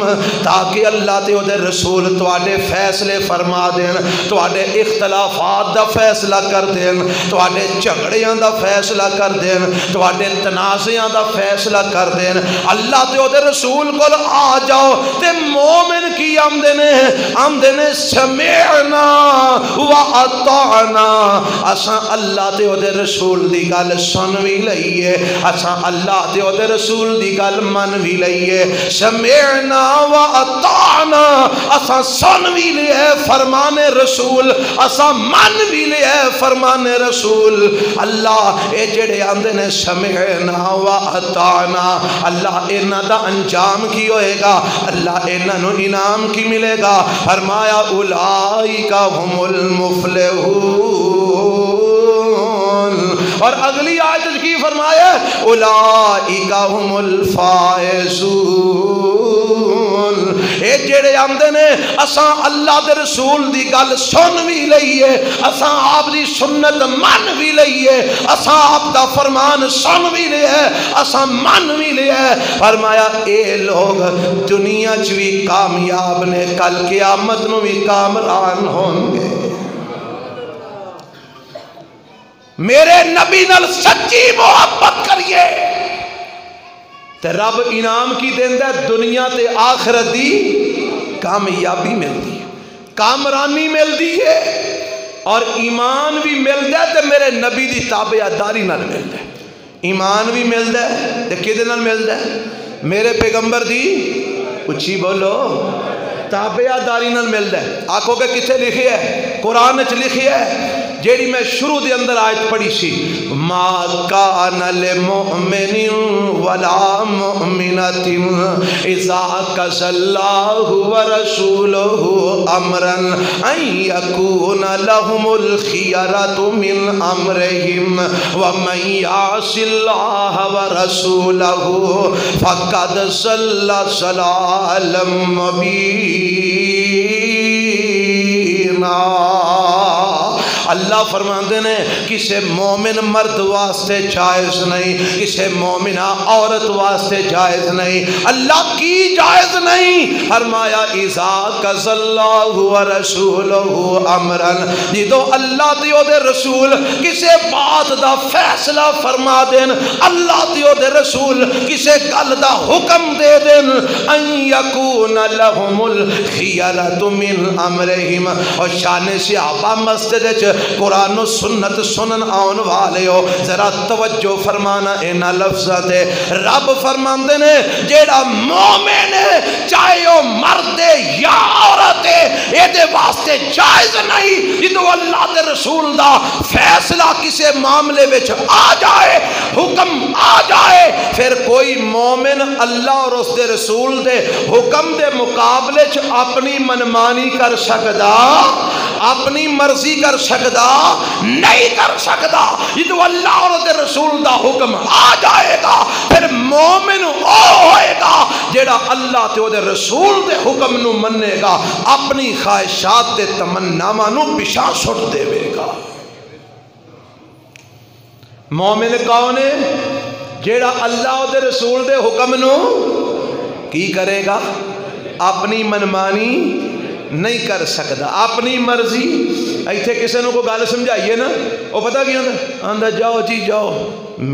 تاکہ اللہ تے اور دے رسول تواڈے فیصلے فرما دین، تواڈے اختلافات دا فیصلہ کر دین، تواڈے جھگڑیاں دا فیصلہ کر دین، تواڈے تنازعاں دا فیصلہ کر دین۔ اللہ تے او دے رسول کول آ جاؤ تے مومن کی آمدے نے سمعنا و اطعنا، اساں اللہ تے او دے رسول دی گل سن وی لئیے، اساں اللہ تے او دے رسول دی گل من وی لئیے۔ سمعنا و اطعنا، اساں سن وی لئے فرمان رسول، اساں من بھی لے فرمان رسول۔ اللہ اے جڑے آندے نے سمعنا و اطعنا، اللہ انہاں دا انجام کی ہوئے گا؟ اللہ انہاں نو انعام کی ملے گا؟ فرمایا اولئک هم المفلحون، اور اگلی آیت کی فرمایا اولئک هم الفائزون، اے جڑے آندے نے اساں اللہ دے رسول دی گل سن بھی لئیے، اساں آپ دی سنت من بھی لئیے، اساں آپ دا فرمان سن بھی لئے، اساں من بھی لئے۔ فرمایا اے لوگ دنیا چ بھی کامیاب نے، کل قیامت نو بھی کامران ہوں گے۔ میرے نبی نال سچی محبت کریے تے رب انعام کی دیندہ ہے، دنیا تے آخرت دی کامیابی ملتی ہے، کامرانی ملتی ہے، اور ایمان بھی ملتا ہے تے میرے نبی دی تابعداری نال ملتا ہے۔ ایمان بھی ملتا ہے تے کدے نال ملتا ہے؟ میرے پیغمبر دی اچھی بولو تابعداری نال ملتا ہے۔ آنکھوں کے کتھے لکھی ہے؟ قرآن وچ لکھی ہے، جیڑی میں شروع دے اندر آیت پڑھی سی، ما کان للمؤمن ولا مؤمنۃ اذا قضى الله ورسوله امرا ان يكون لهم الخيرة من امرهم ومن يعص الله ورسوله فقد ضل ضلالا مبینا۔ اللہ فرماندے نے کسے مومن مرد واسطے جائز نہیں، کسے مومنہ عورت واسطے جائز نہیں، اللہ کی جائز نہیں۔ فرمایا اذا قضى اللہ ورسولہ امرا، جدو اللہ دیو دے رسول کسے بات دا فیصلہ فرما دین، اللہ دیو دے رسول کسے گل دا حکم دے دین، ان یکون لہم الخیرۃ من امرہم۔ اور شان صحابہ مسجد قرآن و سنت سنن آن والے ہو، ذرا توجہ فرمانا اینا لفظات ہے۔ رب فرماندے نے جیڑا مومن ہے چاہے وہ مرد یا عورت ہے، یہ دے واسطے جائز نہیں جدو اللہ دے رسول دا فیصلہ کسے معاملے وچ آ جائے، حکم آ جائے، پھر کوئی مومن اللہ اور اس دے رسول دے حکم دے مقابلے چ اپنی منمانی کر سکدا، اپنی مرضی کر سکدا نہیں کر سکدا۔ جدو اللہ اور دے رسول دا حکم آ جائے گا پھر مومن او ہوئے گا جیڑا اللہ تے دے رسول دے حکم نو مننے گا، اپنی خواہشات تے تمناواں نو پیچھے سٹ دے گا۔ مومن کون ہے؟ جیڑا اللہ دے رسول دے حکم نو کی کرے گا؟ اپنی منمانی نہیں کر سکتا، اپنی مرضی۔ ایتھے کسے نو کو گل سمجھائیے نا، وہ پتہ کیا آندا جاؤ جی جاؤ،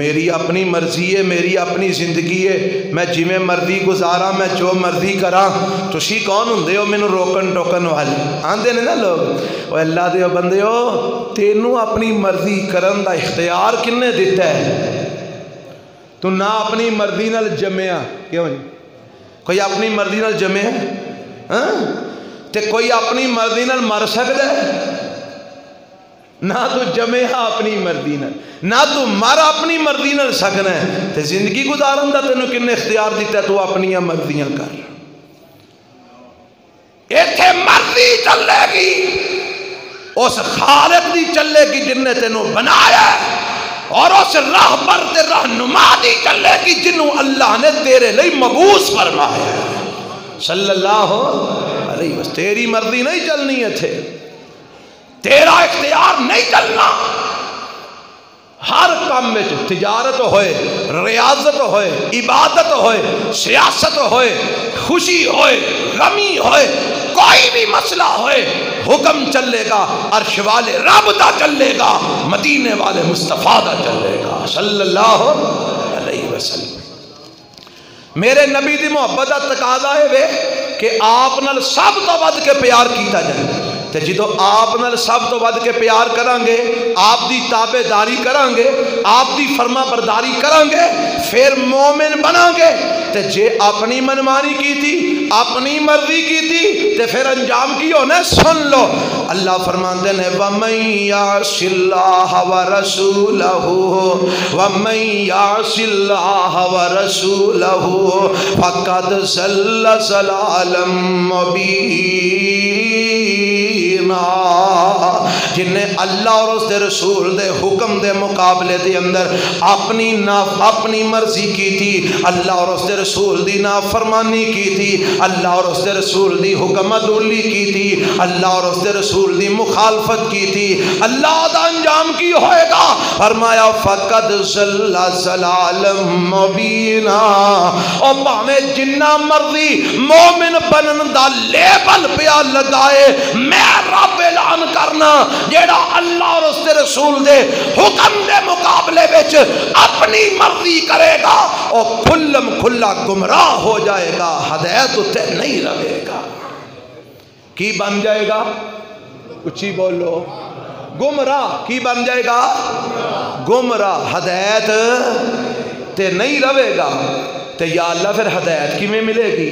میری اپنی مرضی ہے، میری اپنی زندگی ہے، میں جویں مرضی گزارا، میں جو مرضی کراں، تسی کون ہوندے ہو مینوں روکن ٹوکن والے؟ آندے نے نا لوگ۔ او اللہ دے بندے ہو، تینوں اپنی مرضی کرن دا اختیار کنے دتا ہے؟ تو نہ اپنی مرضی نال جمعہ، کیوں جی کوئی اپنی مرضی نال جمعہ ہاں تے کوئی اپنی مرضی نال مر سکتا ہے؟ نہ تو جمے اپنی مرضی نال، نہ تو مر اپنی مرضی نال سکنا ہے، تے زندگی گزارن دا تینوں کنے اختیار دیتا ہے؟ تو اپنی مرضیاں کر، ایتھے مرضی چلے گی اس خالق دی چلے گی جن نے تینوں بنایا ہے، اور اس راہبر تے رہنما دی چلے گی جنوں اللہ نے تیرے لئی مبعوث فرمایا ہے صلی اللہ علیہ وسلم۔ تیری مرضی نہیں چلنی ہے تھے، تیرا اختیار نہیں چلنا۔ ہر کام میں تجارت ہوئے، ریاضت ہوئے، عبادت ہوئے، سیاست ہوئے، خوشی ہوئے، غمی ہوئے، کوئی بھی مسئلہ ہوئے، حکم چلے گا عرش والے رب دا چلے گا، مدینے والے مصطفیٰ دا چلے گا صلی اللہ علیہ وسلم۔ میرے نبی دی محبت دا تقاضا ہے کہ آپ نال سب تو ود کے پیار کیتا جائے، تے جدو آپ نال سب تو ود کے پیار کریں گے، آپ دی تابع داری کریں گے، آپ دی فرما برداری کریں گے، پھر مومن بنیں گے۔ تے جے اپنی منمانی کی تھی، اپنی مرضی کی تھی، تے پھر انجام کی ہونا سن لو۔ اللہ فرماندے نے وَمَن يَعْصِ اللَّهَ وَرَسُولَهُ وَمَن يَعْصِ اللَّهَ وَرَسُولَهُ فَقَدْ ضَلَّ ضَلَالًا مُبِينًا۔ مبینا، جن نے اللہ اور اس دے رسول دے حکم دے مقابلے دے اندر اپنی مرضی کی تھی، اللہ اور اس دے رسول دی نافرمانی کی تھی، اللہ اور اس دے رسول دی حکم عدولی کی تھی، اللہ اور اس دے رسول دی مخالفت کی تھی، اللہ دا انجام کی ہوئے گا؟ فرمایا فقد ضل ضلالا مبینا، اور پاویں جنہ مرضی مومن بنن دا لیبل پیا لگائے، میں رب اعلان کرنا جیڑا اللہ اور اس دے رسول دے حکم دے مقابلے وچ اپنی مرضی کرے گا اور کھلم کھلا گمراہ ہو جائے گا، ہدایت تے نہیں رہے گا۔ کی بن جائے گا؟ اچھی بولو، گمراہ۔ کی بن جائے گا؟ گمراہ، ہدایت تے نہیں رہے گا۔ تے یا اللہ پھر ہدایت کی میں ملے گی؟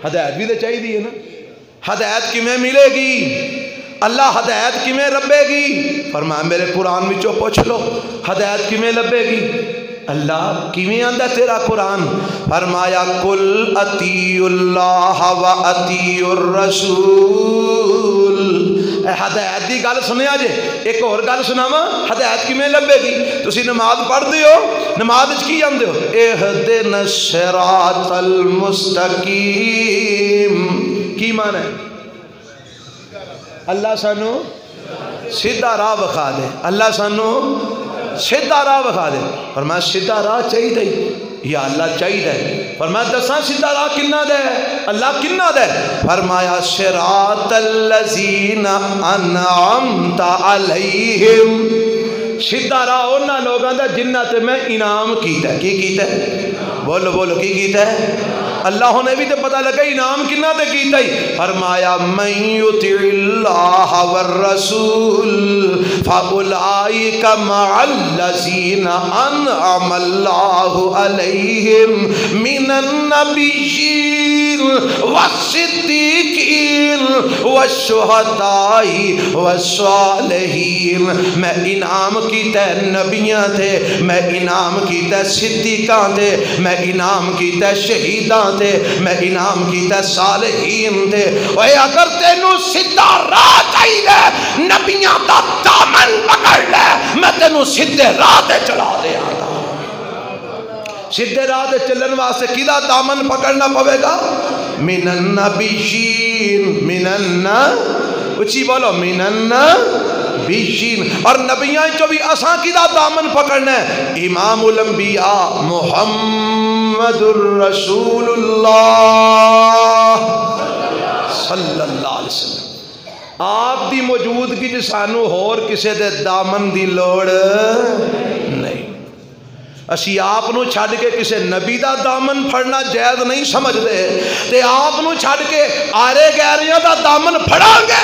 ہدایت بھی تو چاہیے نا، ہدایت کی میں ملے گی؟ اللہ ہدایت کی میں لبے گی؟ فرمایا میرے قرآن وچوں پوچھ لو ہدایت کی میں لبے گی؟ اللہ کیویں آندا تیرا قرآن؟ فرمایا قل اطیعوا اللہ و اطیعوا الرسول۔ اے ہدایت دی گل سنیا جے، ایک اور گل سناواں، ہدایت کیویں لبے گی؟ تسی نماز پڑھدے ہو، نماز وچ کی آندے ہو؟ اہدنا الصراط المستقیم۔ کی معنی ہے؟ اللہ سانو سیدھا راہ بخا دے، اللہ سانو سیدھا راہ بخا دے۔ فرمایا سیدھا راہ چاہیے یا اللہ چاہیے؟ فرمایا دساں سیدھا راہ کنا دے؟ اللہ کنا دے؟ فرمایا صراط الذین انعمت علیہم، سیدھا راہ انہاں لوگاں دا جنہاں تے میں انعام کیتا ہے۔ کی کیتا ہے؟ بولو بولو، کی کیتا ہے؟ اللہ نے بھی تو پتہ لگا انعام کنا تے کیتا ہے۔ فرمایا من یطع اللہ والرسول فاولئک مع الذین انعم اللہ علیہم من النبیین والصدیقین والشہداء والصالحین۔ میں انعام کیتا ہے نبیاں تے، میں انعام کیتا ہے صدیقاں تے، میں انعام کیتا ہے شہیداں تے، میں انعام کیتا ہے صالحین تے۔ اے اگر تینوں سیدھا راہ چاہیے، نبیاں دا دامن پکڑ لے، میں تینوں سیدھے راہ تے چلا دے آگا۔ سیدھے راہ تے چلن واسطے کدا دامن پکڑنا پوے گا؟ من النبیین، اچھی بولو، من النبیین۔ اور نبیاں چو بھی اساں کدا دامن پکڑنا ہے؟ امام الانبیاء محمد رسول اللہ صلی اللہ علیہ وسلم، آپ دی موجودگی جی سانو ہور کسے دے دامن دی لوڑ نہیں۔ اسی آپ نو چھڑ کے کسے نبی دا دامن پھڑنا جائز نہیں سمجھ دے، تے آپ نو چھڑ کے آرے گیریاں دا دامن پھڑا گے۔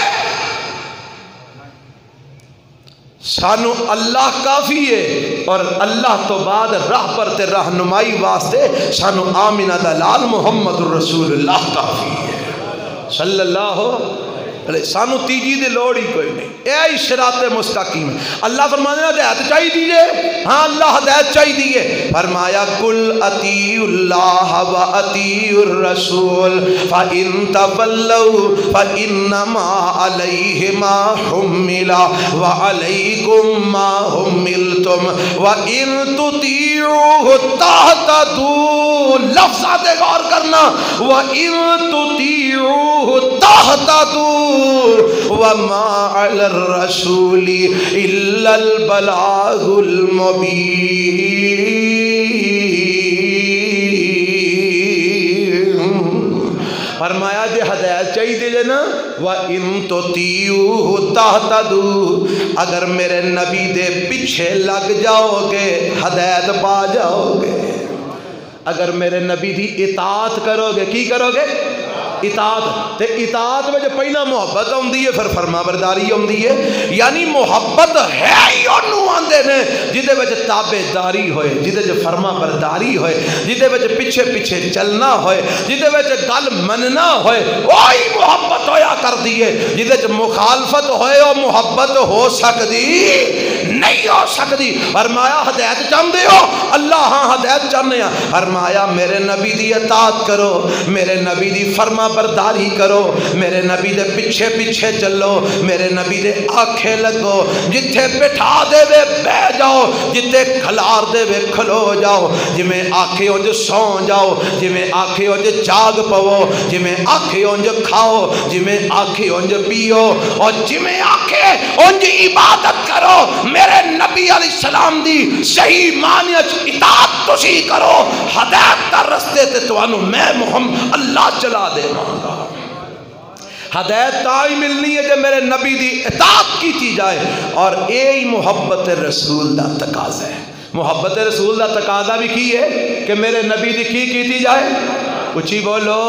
سانو اللہ کافی ہے، اور اللہ تو بعد راہ پر تے رہنمائی واسطے سانو آمینہ دا لال محمد رسول اللہ کافی ہے صلی اللہ علیہ۔ سانو تیجی دے لوڑ ہی کوئی نہیں، اے صراط مستقیم۔ اللہ فرمانے ہدایت چاہیے دیجئے، ہاں اللہ ہدایت چاہیے دیئے۔ فرمایا قل اطیعوا اللہ و اطیعوا الرسول فإن تولوا فإنما علیہ ما حمل وعلیکم ما حملتم وإن تطیعوہ تہتدوا۔ لفظات غور کرنا، وإن تطیعوہ تہتدوا وما علی الرسول الا البلاغ المبین۔ فرمایا جے ہدایت چاہیے جے نا، وَإِن تُطِيعُوهُ تَهْتَدُوا، اگر میرے نبی دے پیچھے لگ جاؤ گے ہدایت پا جاؤ گے۔ اگر میرے نبی دی اطاعت کرو گے، کی کرو گے؟ اطاعت۔ تے اطاعت میں جو پہلا محبت ہوندی ہے، پھر فرما برداری ہوندی ہے۔ یعنی محبت ہے ہی انہوں آندے نے جدے وچ تابع داری ہوئے، جدے وچ فرما برداری ہوئے، جدے وچ پیچھے پیچھے چلنا ہوئے، جدے وچ گل مننا ہوئے، وہی محبت ہویا کر دیئے۔ جدے وچ مخالفت ہوئے اور محبت ہو سکتی نہیں نہیں ہو سکتی. فرمایا ہدایت چاہتے ہو؟ اللہ ہاں ہدایت چاہتے ہیں. فرمایا میرے نبی دی اطاعت کرو, میرے نبی دی فرما برداری کرو, میرے نبی دے پیچھے پیچھے چلو, میرے نبی دے آنکھیں لگو, جتھے بٹھا دے وے بہ جاؤ, جتھے کھلار دے وے کھلو جاؤ, جی میں آنکھیں انج سو جاؤ, جی میں آنکھیں انج جاگ پو, جی میں آنکھیں انج کھاؤ, جی میں آنکھیں انج پیو, اور جی میں آنکھیں انج عبادت کرو. میرے نبی علیہ السلام دی صحیح معنی اطاعت تسی کرو. ہدایت دا رستے تے توانو میں محمد اللہ چلا دے مانگا. ہدایت تائی ملنی ہے جب میرے نبی دی اطاعت کی جائے. اور یہی محبت رسول دا تقاضا ہے. محبت رسول دا تقاضا بھی کی ہے کہ میرے نبی دی کی جائے. اچھی بولو.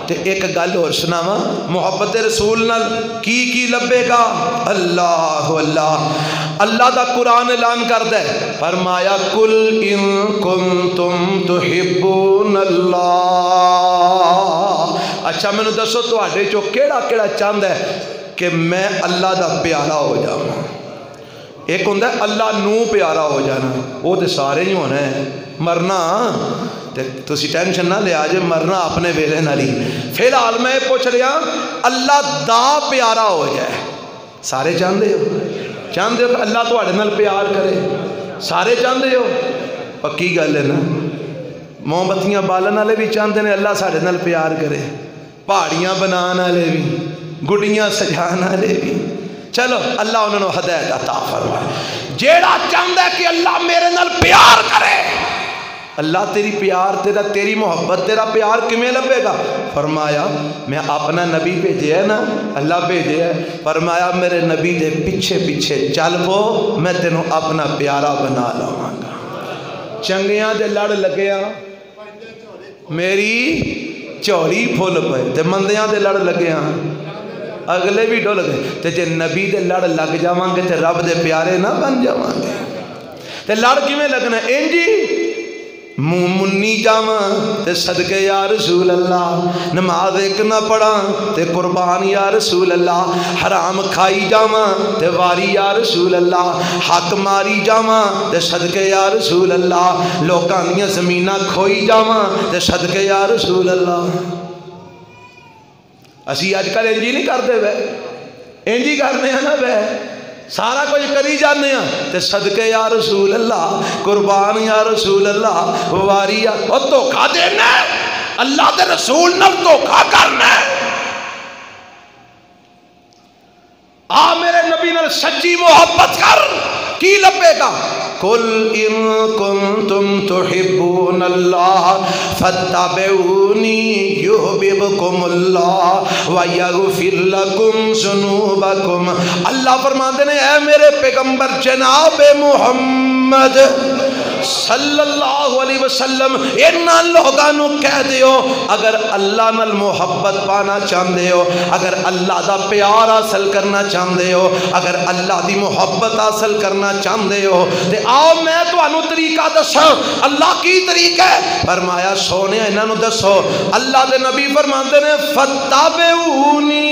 تے ایک گل اور سناواں, محبت رسول نال کی لبے گا؟ اللہ اللہ. اللہ دا قرآن اعلان کردا ہے, فرمایا کل ان کنتم تحبون اللہ. اچھا مینو دسو تواڈے چوں کیڑا کیڑا چاہندا ہے کہ میں اللہ دا پیارا ہو جاواں؟ ایک ہوندا ہے اللہ نو پیارا ہو جانا, وہ تے سارے ہی ہونا ہے. مرنا تے تسی ٹینشن نہ لیا جے, مرنا اپنے ویلے نال ہی. فی الحال میں پوچھ رہا اللہ دا پیارا ہو جائے. سارے چاہندے ہو؟ چاہندے ہو کہ اللہ تواڈے نال پیار کرے؟ سارے چاہندے ہو؟ پکی گل ہے نا. موم بتیاں بالن والے بھی چاہتے ہیں اللہ ساڈے نال پیار کرے, پہاڑیاں بنان والے بھی, گڈیاں سجان والے بھی. چلو اللہ انہوں نے ہدایت عطا فرمائے. جیڑا چاہتا ہے کہ اللہ میرے نال پیار کرے, اللہ تیری پیار تیری محبت تیرا پیار کمیں لبے گا؟ فرمایا میں اپنا نبی بھیجے ہے نا, اللہ بھیجے ہے. فرمایا میرے نبی دے پیچھے پیچھے چل پو, میں تینوں اپنا پیارا بنا لواں گا. چنگیاں دے لڑ لگیا میری چولی پھول پے, تے مندیاں دے لڑ لگیا اگلے بھی ڈول گئے. تے جے نبی دے لڑ لگ جاواں گے تے رب دے پیارے نہ بن جاواں گے. تے لڑ کیویں لگنا؟ انجی منہ منی جاواں تے صدقے یا رسول اللہ, نماز ایک نہ پڑھاں تے قربان یا رسول اللہ, حرام کھائی جاواں تے واری یا رسول اللہ, حق ماری جاواں تے صدقے یا رسول اللہ, لوکاں دیاں زمیناں کھوئی جاواں تے صدقے یا رسول اللہ. اسی اج کل انجی نہیں کرتے وے, انجی کرنے ہیں نا وے, سارا کچھ کری جانے ہیں تے صدقے یا رسول اللہ, قربان یا رسول اللہ, واری یا. اور دھوکا دینا ہے اللہ دے رسول نال, دھوکا کرنا ہے. آ میرے نبی نال سچی محبت کر, کی لبے گا؟ قل ان کنتم تحبون اللہ فاتبعونی یحببکم اللہ ویغفر لکم ذنوبکم. اللہ فرماتے ہیں اے میرے پیغمبر جناب محمد صلی اللہ علیہ وسلم, انہاں لوگانوں کہہ دیو اگر اللہ نال محبت پانا چاہتے ہو, اگر اللہ دا پیار حاصل کرنا چاہتے ہو, اگر اللہ دی محبت حاصل کرنا چاہتے ہو, تے آؤ میں تانوں طریقہ دساں. اللہ کی طریقہ ہے؟ فرمایا سونے انہاں نوں دسو. اللہ دے نبی فرماندے نے فتابعونی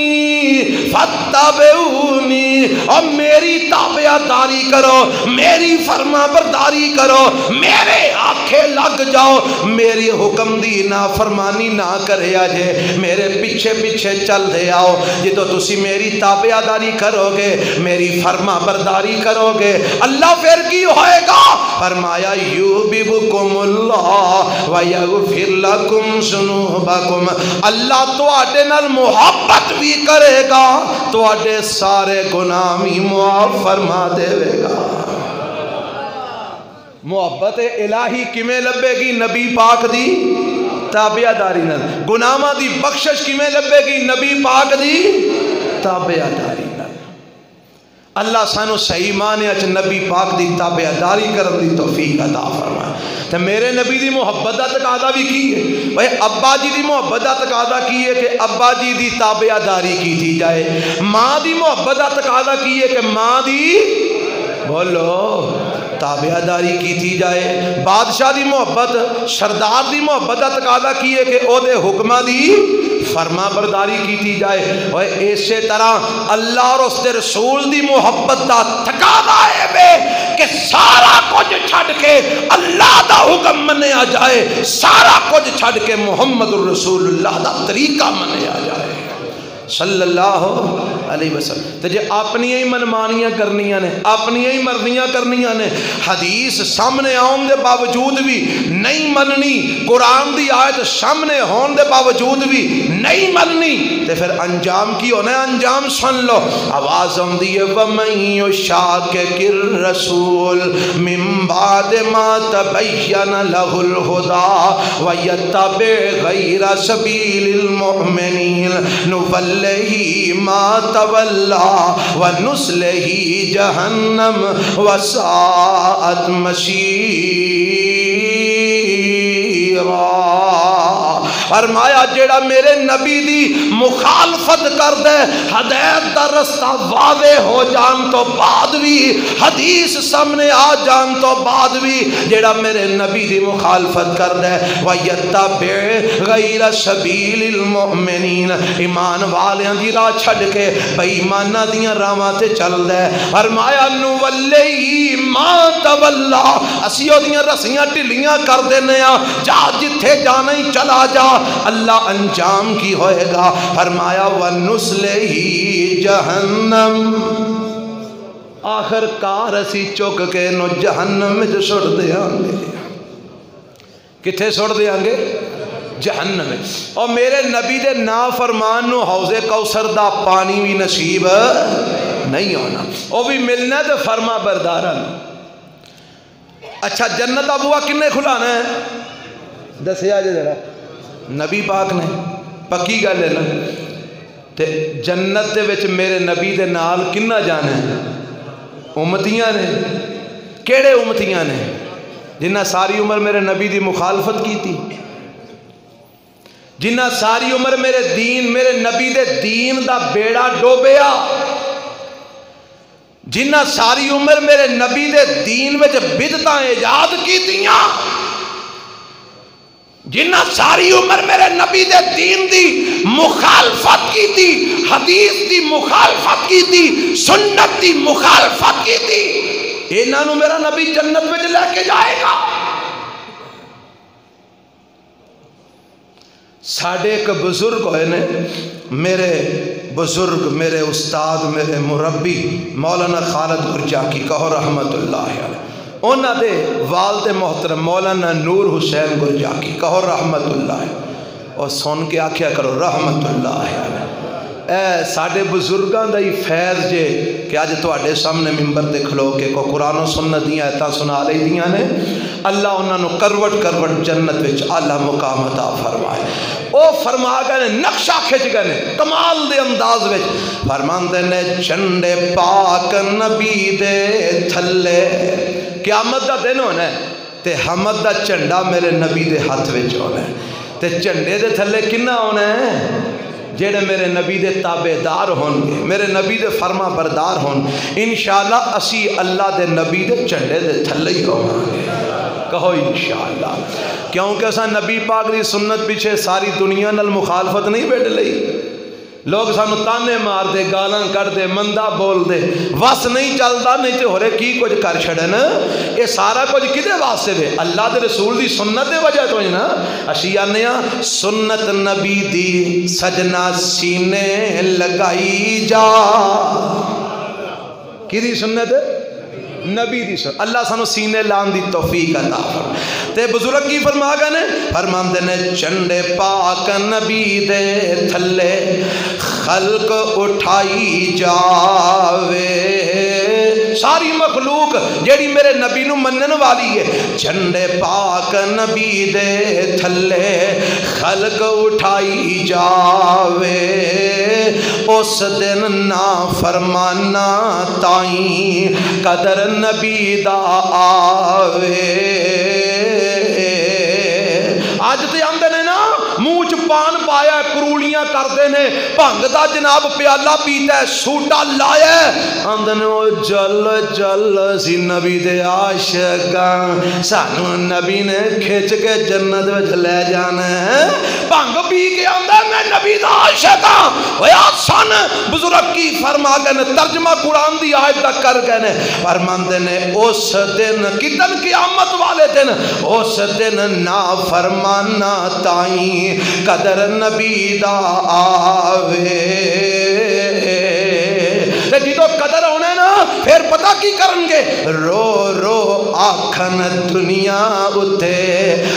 فتابعونی, اور میری تابعداری کرو, میری فرما برداری کرو, میرے آنکھیں لگ جاؤ, میری حکم دی نافرمانی نہ کرے آجے, میرے پیچھے پیچھے چل دے آؤ. جدو تسی میری تابعداری کرو گے, میری فرما برداری کرو گے, اللہ پھر کی ہوئے گا؟ فرمایا یحببکم اللہ ویغفر لکم ذنوبکم. اللہ تواڈے نال محبت بھی کرے گا, تواڈے سارے گناہ بھی معاف فرما دے گا. محبت الہی کمیں لبے گی؟ نبی پاک دی تابعداری نال. گناہاں دی بخشش کمیں لبے گی؟ نبی پاک دی تابعداری نال. اللہ سانو صحیح معنی اچ نبی پاک دی تابعداری کرن دی توفیق عطا فرمائے. تے میرے نبی دی محبت دا تقاضا بھی کی ہے بھائی, ابا جی دی محبت دا تقاضا کی ہے کہ ابا جی دی تابعداری کی جائے. ماں دی محبت دا تقاضا کی ہے کہ ماں دی بولو تابعداری کی جائے. بادشاہ دی محبت, سردار دی محبت دا تقاضا کی ہے کہ او دے حکمہ دی فرما برداری کیتی جائے. اور اسی طرح اللہ اور اس دے رسول دی محبت دا تقاضا ہے کہ سارا کچھ چھڈ کے اللہ دا حکم منیا جائے, سارا کچھ چھڈ کے محمد الرسول اللہ دا طریقہ منیا جائے صلی اللہ علیہ وسلم. تو جے اپنی ہی منمانیاں کرنیاں نے, اپنی ہی مرضیاں کرنیاں نے, حدیث سامنے آن دے باوجود بھی نہیں مننی, قرآن دی آیت سامنے ہون دے باوجود بھی نہیں مننی, تو پھر انجام کی ہونا ہے؟ انجام سن لو. آواز آندی ہے وَمَن يُشَاقِقِ الرَّسُولَ مِن بَعْدِ مَا تَبَيَّنَ لَهُ الْهُدَىٰ وَيَتَّبِعْ غَيْرَ سَبِيلِ الْمُؤْمِنِينَ نُوَلِّهِ مَا تَوَلَّىٰ وَنُصْلِهِ جَهَنَّمَ وَسَاءَتْ مَصِيرًا. فرمایا جیڑا میرے نبی دی مخالفت کر دے, ہدایت دا رستہ واضح ہو جان تو بعد بھی, حدیث سامنے آ جان تو بعد بھی, جیڑا میرے نبی دی مخالفت کر دے وَيَتَّبِعْ غَيْرَ سَبِيلِ الْمُؤْمِنِينَ, ایمان والیاں دی راہ چھڈ کے بے ایماناں دیاں راہاں تے چل دے. فرمایا نُوَلِّهِ مَا تَوَلَّىٰ, اسی اودیاں رسیاں ڈھلیاں کر دینے ہاں, جا جتھے جانا ہی چلا جا. اللہ انجام کی ہوئے گا. فرمایا وَنُصْلِهِ جَهَنَّمْ, آخر کار اسی چک کے نو جہنم میں جو سڑ دیاں گے. کتھے سڑ دیاں گے؟ جہنم میں. اور میرے نبی دے نافرمان نو حوض کوثر دا پانی بھی نصیب نہیں ہونا, وہ بھی ملنا تو فرما بردارن. اچھا جنت دا بوا کنے کھلانا ہے؟ دسیا جے ذرا. نبی پاک نے, پکی گل ہے نا. تے جنت دے وچ میرے نبی دے نال کنا جانا ہے؟ امتیاں نے. کیڑے امتیاں نے؟ جنہ ساری عمر میرے نبی دی مخالفت کی تھی, جنہ ساری عمر میرے دین, میرے نبی دے دین دا بیڑا ڈوبیا, جنہ ساری عمر میرے نبی دے دین وچ بدعتاں ایجاد کیتیاں, جنہ ساری عمر میرے نبی دے دین دی مخالفت کی تھی, حدیث دی مخالفت کی تھی, سنت دی مخالفت کی تھی, انہاں نو میرا نبی جنت میں لے کے جائے گا. ساڑھے ایک بزرگ ہوئے نے, میرے بزرگ, میرے استاد, میرے مربی مولانا خالد گرجاکھی کہو رحمت اللہ علیہ, انہاں دے والد محترم مولانا نور حسین گرجاکھی کہو رحمت اللہ, اور سن کے آکھیا کرو رحمت اللہ. اے ساڑھے بزرگاں دا ہی فیض جے کہ آج تو آڈے سامنے ممبر دے کھلو کے کو قرآن و سنت دیاں ایتا سنا لئی دیاں نے. اللہ انہاں نو کروٹ کروٹ جنت وچ اعلیٰ مقام عطا فرمائے. او فرما گئے نے, نقشہ کھچ گئے نے کمال دے انداز وچ. فرماندے نے جھنڈے پاک نبی دے تھلے, قیامت دا دن ہونا ہے تے حمد دا جھنڈا میرے نبی دے ہاتھ وچ ہونا ہے, تے جھنڈے دے تھلے کنا ہونا ہے؟ جیڑے میرے نبی دے تابعدار ہون گے, میرے نبی دے فرما بردار ہون. انشاءاللہ اسی اللہ دے نبی دے جھنڈے دے تھلے ہی ہوانگے. کہو انشاءاللہ. کیونکہ اساں نبی پاک دی سنت پیچھے ساری دنیا نال مخالفت نہیں بیٹھ لئی. لوگ سانو تانے مار دے, گالاں کر دے, مندہ بول دے, وس نہیں چلدا, نہیں تے ہورے کی کچھ کر چھڑن. یہ سارا کچھ کدے واسطے دے؟ اللہ دے رسول دی سنت دے وجہ تو ہے نا. اسی آنے ہاں سنت نبی دی سجنا سینے لگائی جا. کی دی سنت؟ نبی دی سنت. اللہ سانو سینے لان دی توفیق عطا فرمائے. تے بزرگ کی فرما گئے نے, فرماندے نے جھنڈے پاک نبی دے تھلے خلق اٹھائی جاوے. ساری مخلوق جیڑی میرے نبی نو منن والی ہے, جھنڈے پاک نبی دے تھلے خلق اٹھائی جاوے. اس دن نا فرمانا تائیں قدر نبی دا آوے. آج تے آندے نے نا منہ چ پان پایا, کروڑیاں کردے نے, بھنگ دا جناب پیالہ پیتا ہے, سوٹا لایا ہے, آندے نے او جل جل سی نبی دے عاشقاں, سانو نبی نے کھچ کے جنت وچ لے جانا ہے. بھنگ پی کے آندا میں نبی دا عاشق ہاں ہویا سن بزرگ کی فرما گئے نے ترجمہ قرآن دی آیت تک کر گئے نے فرماندے نے اس دن کدن قیامت والے دن اس دن نافرمانا تائیں قدر نبی دا آوے جدو قدر ہونے نا پھر پتہ کی کرن گے رو رو آکھن دنیا اتے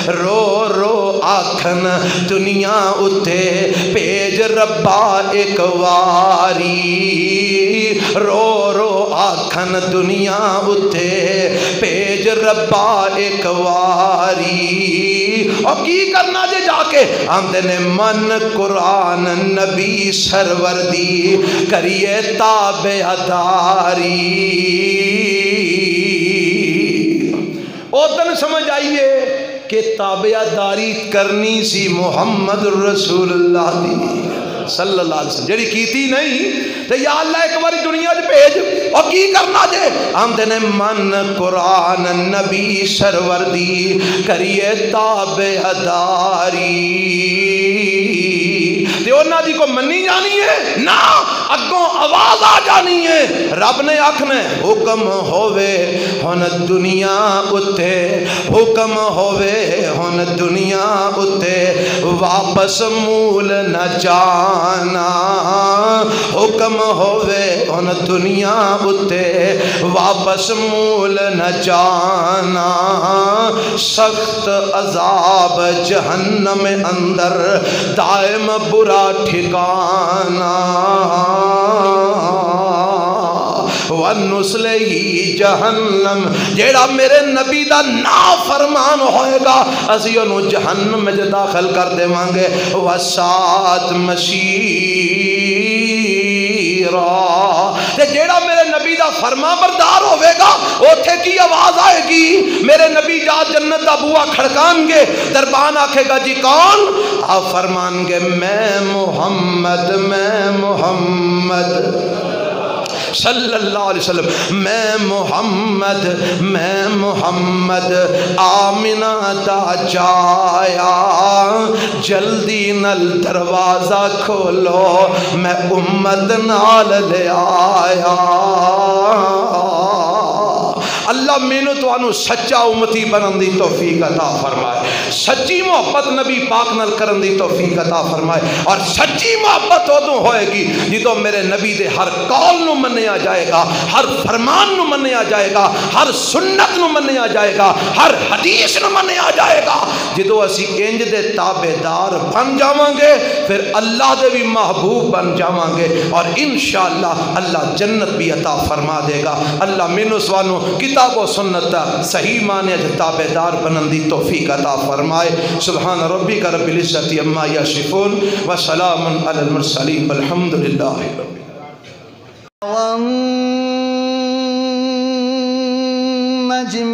رو رو آکھن دنیا اتے پیج ربا ایک واری رو رو آکھن دنیا اتے پیج ربا ایک واری اور کی کرنا جے جا کے آمدے نے من قرآن نبی سرور دی کریے تابعداری او دن سمجھ آئیے کہ تابعداری کرنی سی محمد رسول اللہ دی صلی اللہ علیہ وسلم جڑی کیتی نہیں تو یا اللہ ایک باری دنیا جو بھیج اور کی کرنا جے آمدے نے من قرآن نبی سرور دی کریے تابعداری دیونا دی کو منی جانی ہے نا اگوں آواز آ جانی ہے رب نے آکھنے حکم ہووے ہن دنیا اتے حکم ہووے ہن دنیا اتے واپس مول نہ جانا حکم ہووے ہن دنیا اتے واپس مول نہ جانا سخت عذاب جہنم اندر دائم برا ٹھکانا وَنُسْلِهِ جہنم جیڑا میرے نبی دا نافرمان ہوئے گا اسی انہوں جہنم میں داخل کر دے مانگے وَسَاتْ مَشِيرًا جیڑا میرے نبی دا فرما بردار ہوئے گا اوتھے کی آواز آئے گی میرے نبی جا جنت دا بوا کھڑکان گے دربان آکھے گا جی کون آپ فرمان گے میں محمد صلی اللہ علیہ وسلم میں محمد آمنہ دا جایا جلدی نل دروازہ کھولو میں امت نال لے آیا اللہ مینو تو انو سچا امتی بنن دی توفیق عطا فرمائے سچی محبت نبی پاک نال کرن دی توفیق عطا فرمائے اور سچی محبت ادوں ہوئے گی جدوں میرے نبی دے ہر قول نو منیا جائے گا ہر فرمان نو منیا جائے گا ہر سنت نو منیا جائے گا ہر حدیث نو منیا جائے گا جدوں اسی انج دے تابعدار بن جاواں گے پھر اللہ دے بھی محبوب بن جاواں گے اور انشاءاللہ اللہ جنت بھی عطا فرما دے گا اللہ مینوں سوانو کتاب و سنت صحیح معنی تابعدار بنن دی توفیق عطا فرمائے سبحان ربک رب العزت عما یصفون وسلام علی المرسلین والحمد للہ والنجم